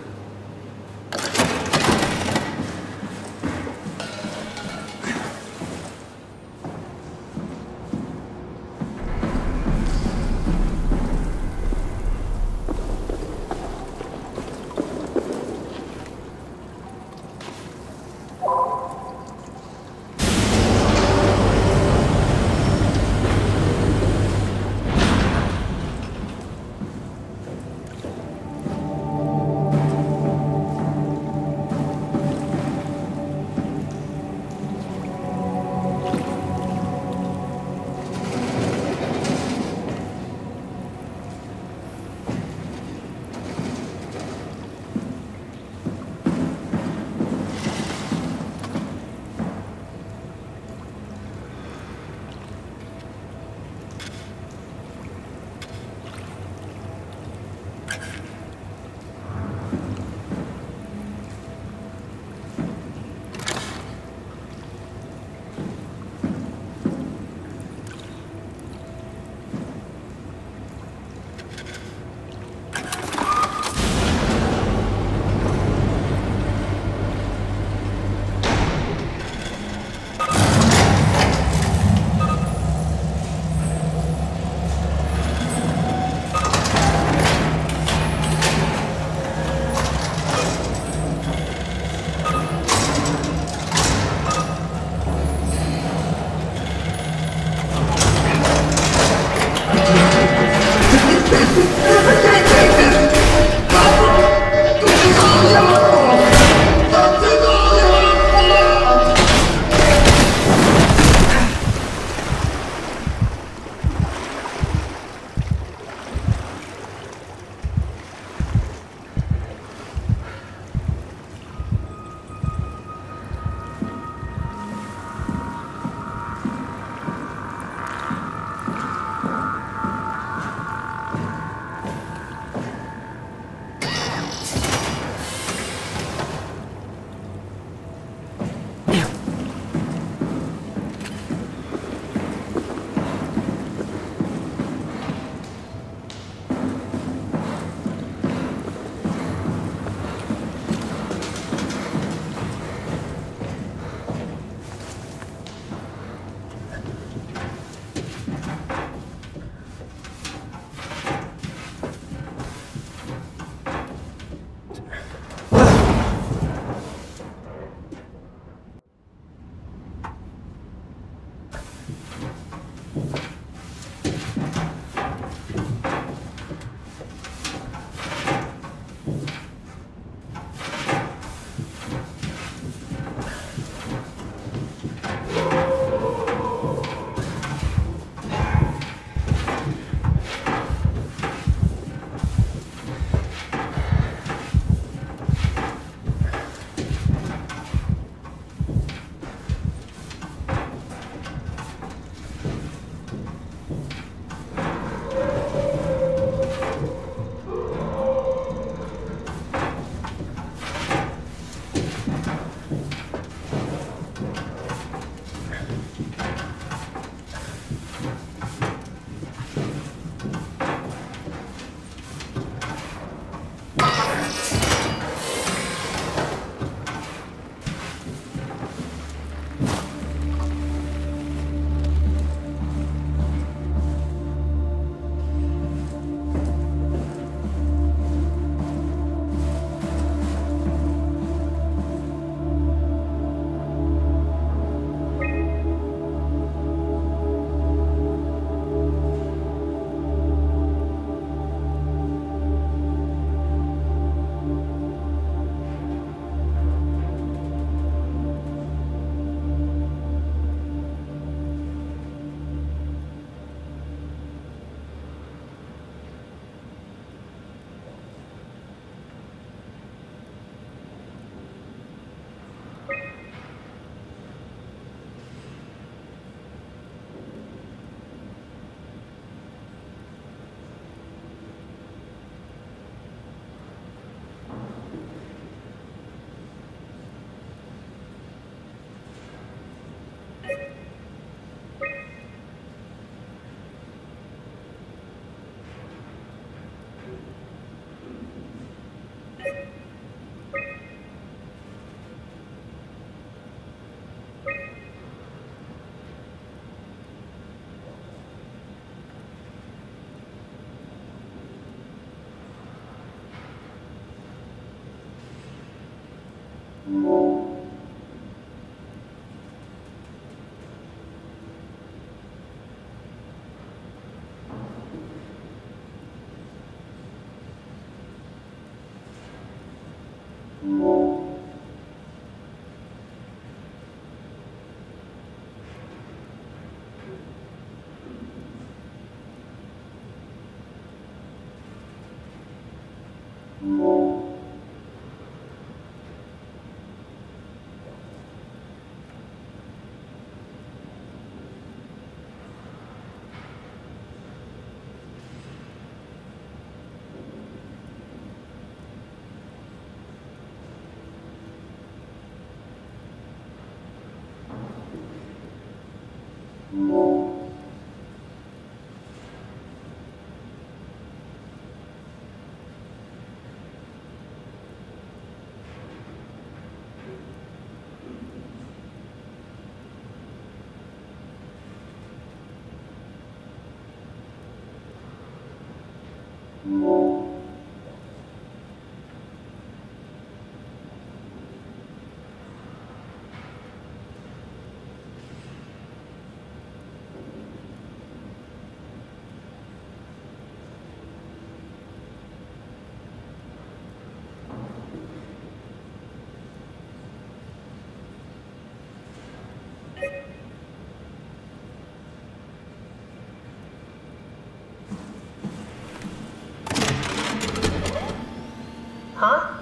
Huh?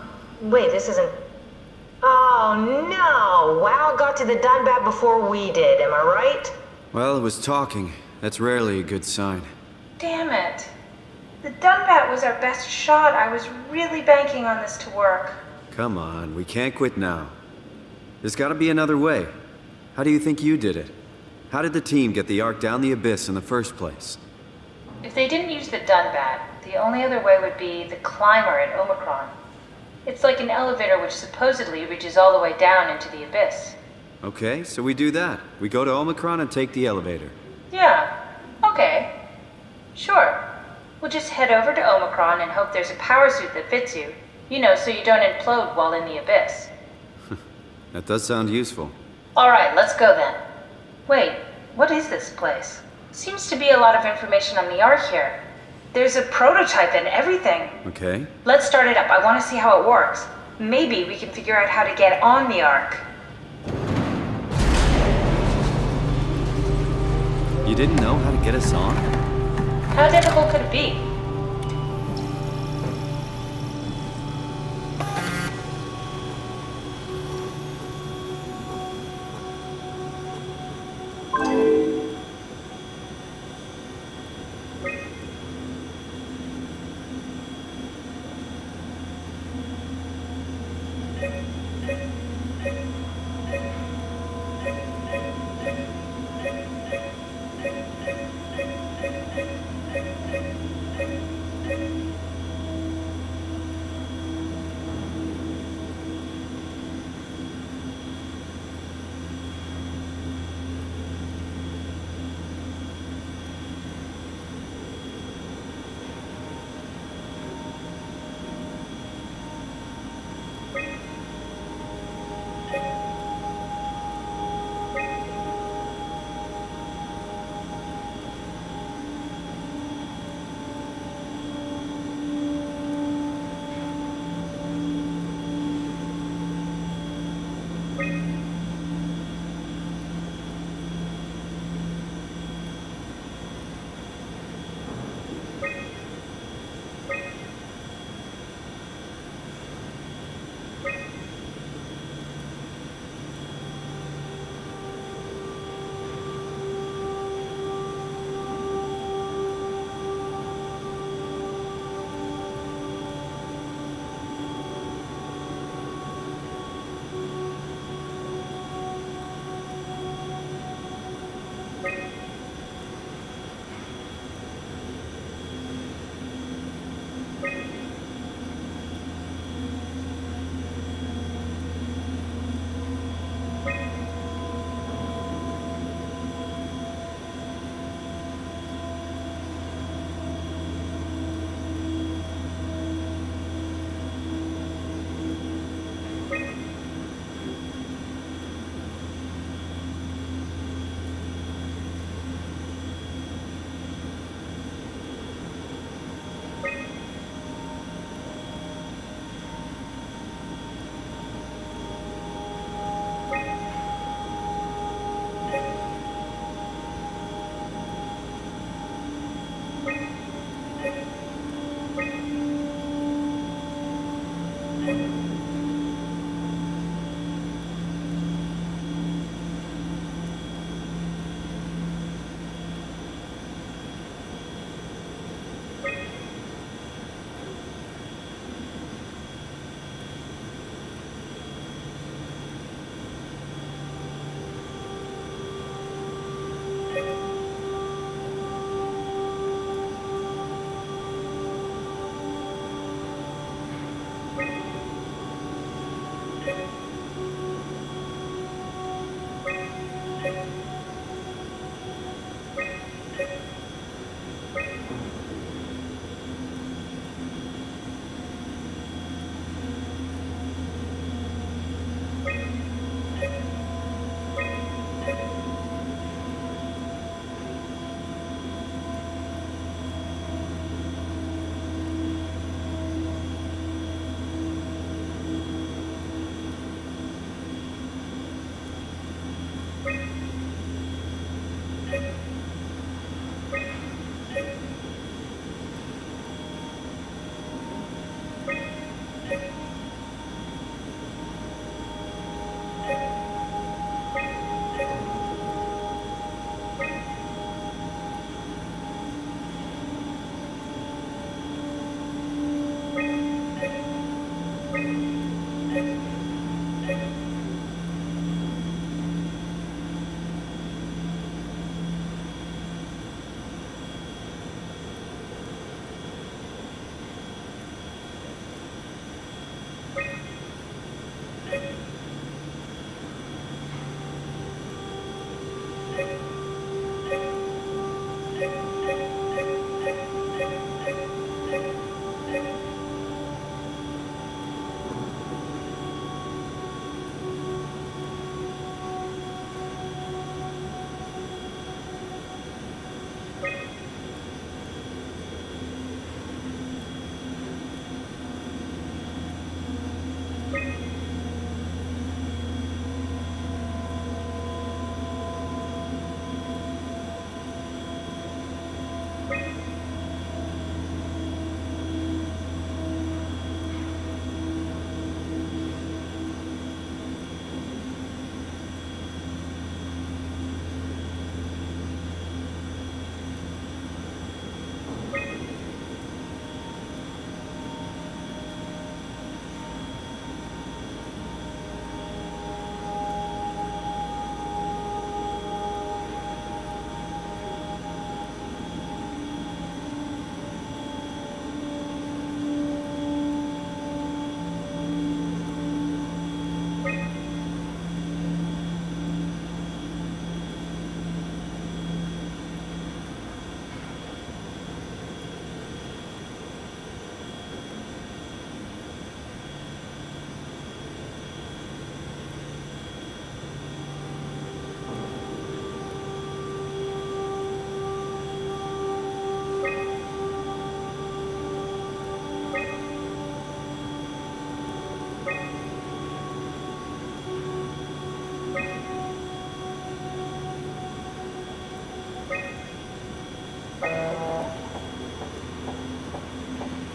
Wait, this isn't... Oh, no! WoW got to the Dunbat before we did, am I right? Well, it was talking. That's rarely a good sign. Damn it. The Dunbat was our best shot. I was really banking on this to work. Come on, we can't quit now. There's gotta be another way. How do you think you did it? How did the team get the Ark down the abyss in the first place? If they didn't use the Dunbat, the only other way would be the climber at Omicron. It's like an elevator which supposedly reaches all the way down into the abyss. Okay, so we do that. We go to Omicron and take the elevator. Yeah, okay. Sure. We'll just head over to Omicron and hope there's a power suit that fits you. You know, so you don't implode while in the abyss. That does sound useful. Alright, let's go then. Wait, what is this place? Seems to be a lot of information on the Ark here. There's a prototype and everything. Okay. Let's start it up. I want to see how it works. Maybe we can figure out how to get on the Ark. You didn't know how to get us on? How difficult could it be?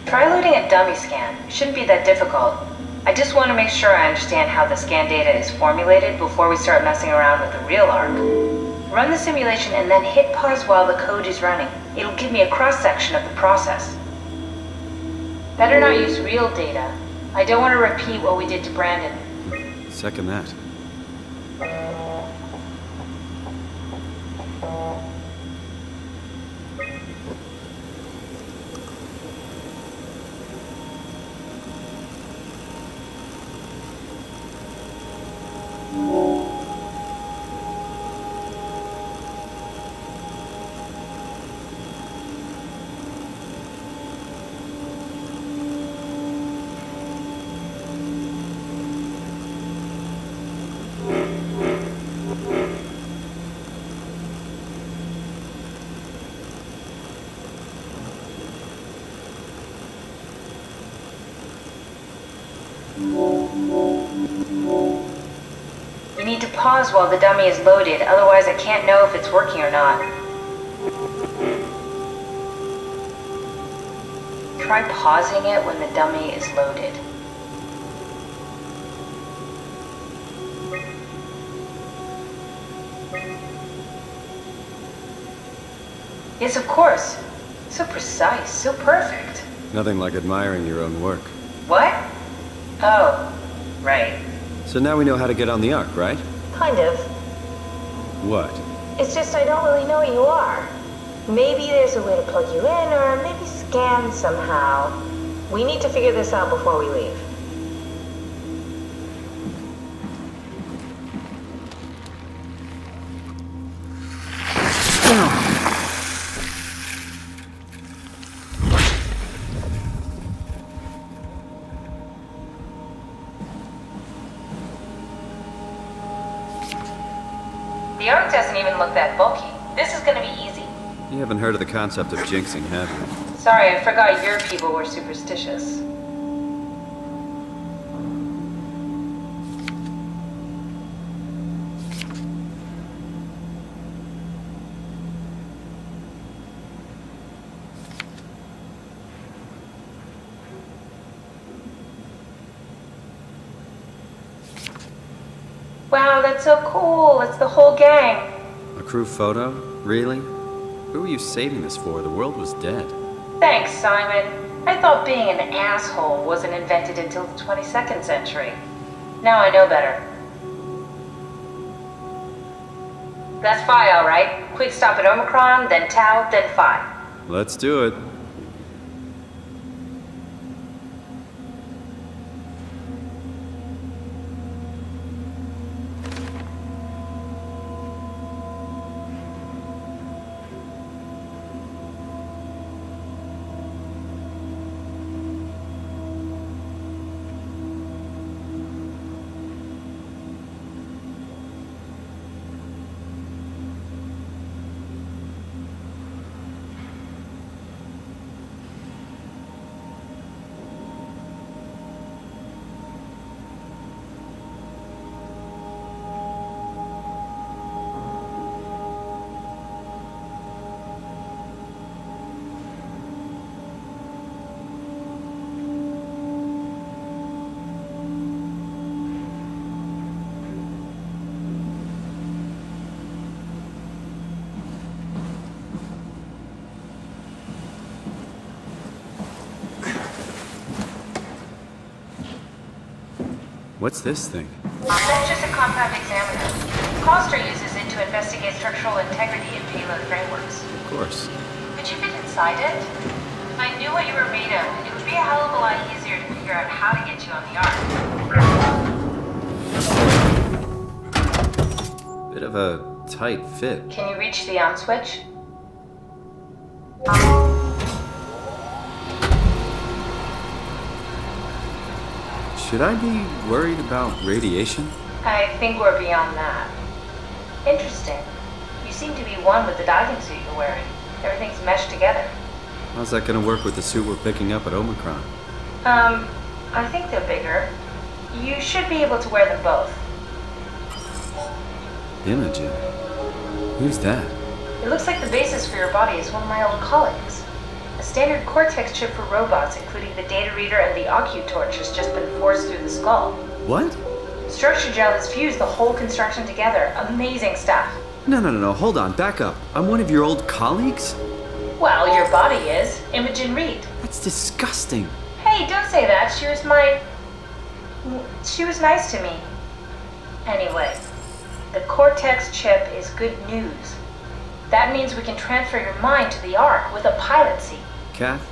Try loading a dummy scan. It shouldn't be that difficult. I just want to make sure I understand how the scan data is formulated before we start messing around with the real ARC. Run the simulation and then hit pause while the code is running. It'll give me a cross-section of the process. Better not use real data. I don't want to repeat what we did to Brandon. Second that. You need to pause while the dummy is loaded, otherwise I can't know if it's working or not. Try pausing it when the dummy is loaded. Yes, of course. So precise, so perfect. Nothing like admiring your own work. What? Oh, right. So now we know how to get on the Ark, right? Kind of. What? It's just I don't really know what you are. Maybe there's a way to plug you in, or maybe scan somehow. We need to figure this out before we leave. The Ark doesn't even look that bulky. This is gonna be easy. You haven't heard of the concept of jinxing, have you? Sorry, I forgot your people were superstitious. Wow, that's so cool. It's the whole gang. A crew photo? Really? Who were you saving this for? The world was dead. Thanks, Simon. I thought being an asshole wasn't invented until the 22nd century. Now I know better. That's Phi, all right. Quick stop at Omicron, then Tau, then Phi. Let's do it. What's this thing? That's just a compound examiner. Coster uses it to investigate structural integrity in payload frameworks. Of course. Could you fit inside it? If I knew what you were made of, it would be a hell of a lot easier to figure out how to get you on the Ark. Bit of a tight fit. Can you reach the on switch? Should I be worried about radiation? I think we're beyond that. Interesting. You seem to be one with the diving suit you're wearing. Everything's meshed together. How's that gonna work with the suit we're picking up at Omicron? I think they're bigger. You should be able to wear them both. Imogen? Who's that? It looks like the basis for your body is one of my old colleagues. A standard Cortex chip for robots, including the data reader and the OcuTorch, has just been forced through the skull. What? Structure gel has fused the whole construction together. Amazing stuff. No, hold on, back up. I'm one of your old colleagues? Well, your body is. Imogen Reed. That's disgusting. Hey, don't say that. She was nice to me. Anyway, the Cortex chip is good news. That means we can transfer your mind to the Ark with a pilot seat. Kath,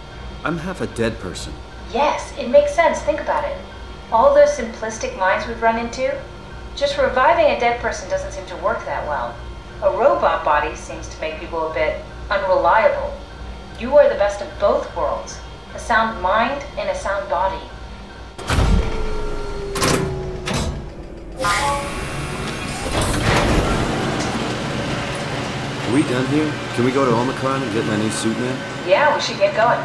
I'm half a dead person. Yes, it makes sense. Think about it. All those simplistic minds we've run into, just reviving a dead person doesn't seem to work that well. A robot body seems to make people a bit unreliable. You are the best of both worlds. A sound mind and a sound body. Are we done here? Can we go to Omicron and get my new suit now? Yeah, we should get going.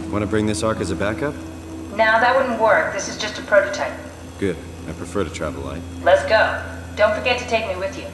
Want to bring this Ark as a backup? No, that wouldn't work. This is just a prototype. Good. I prefer to travel light. Let's go. Don't forget to take me with you.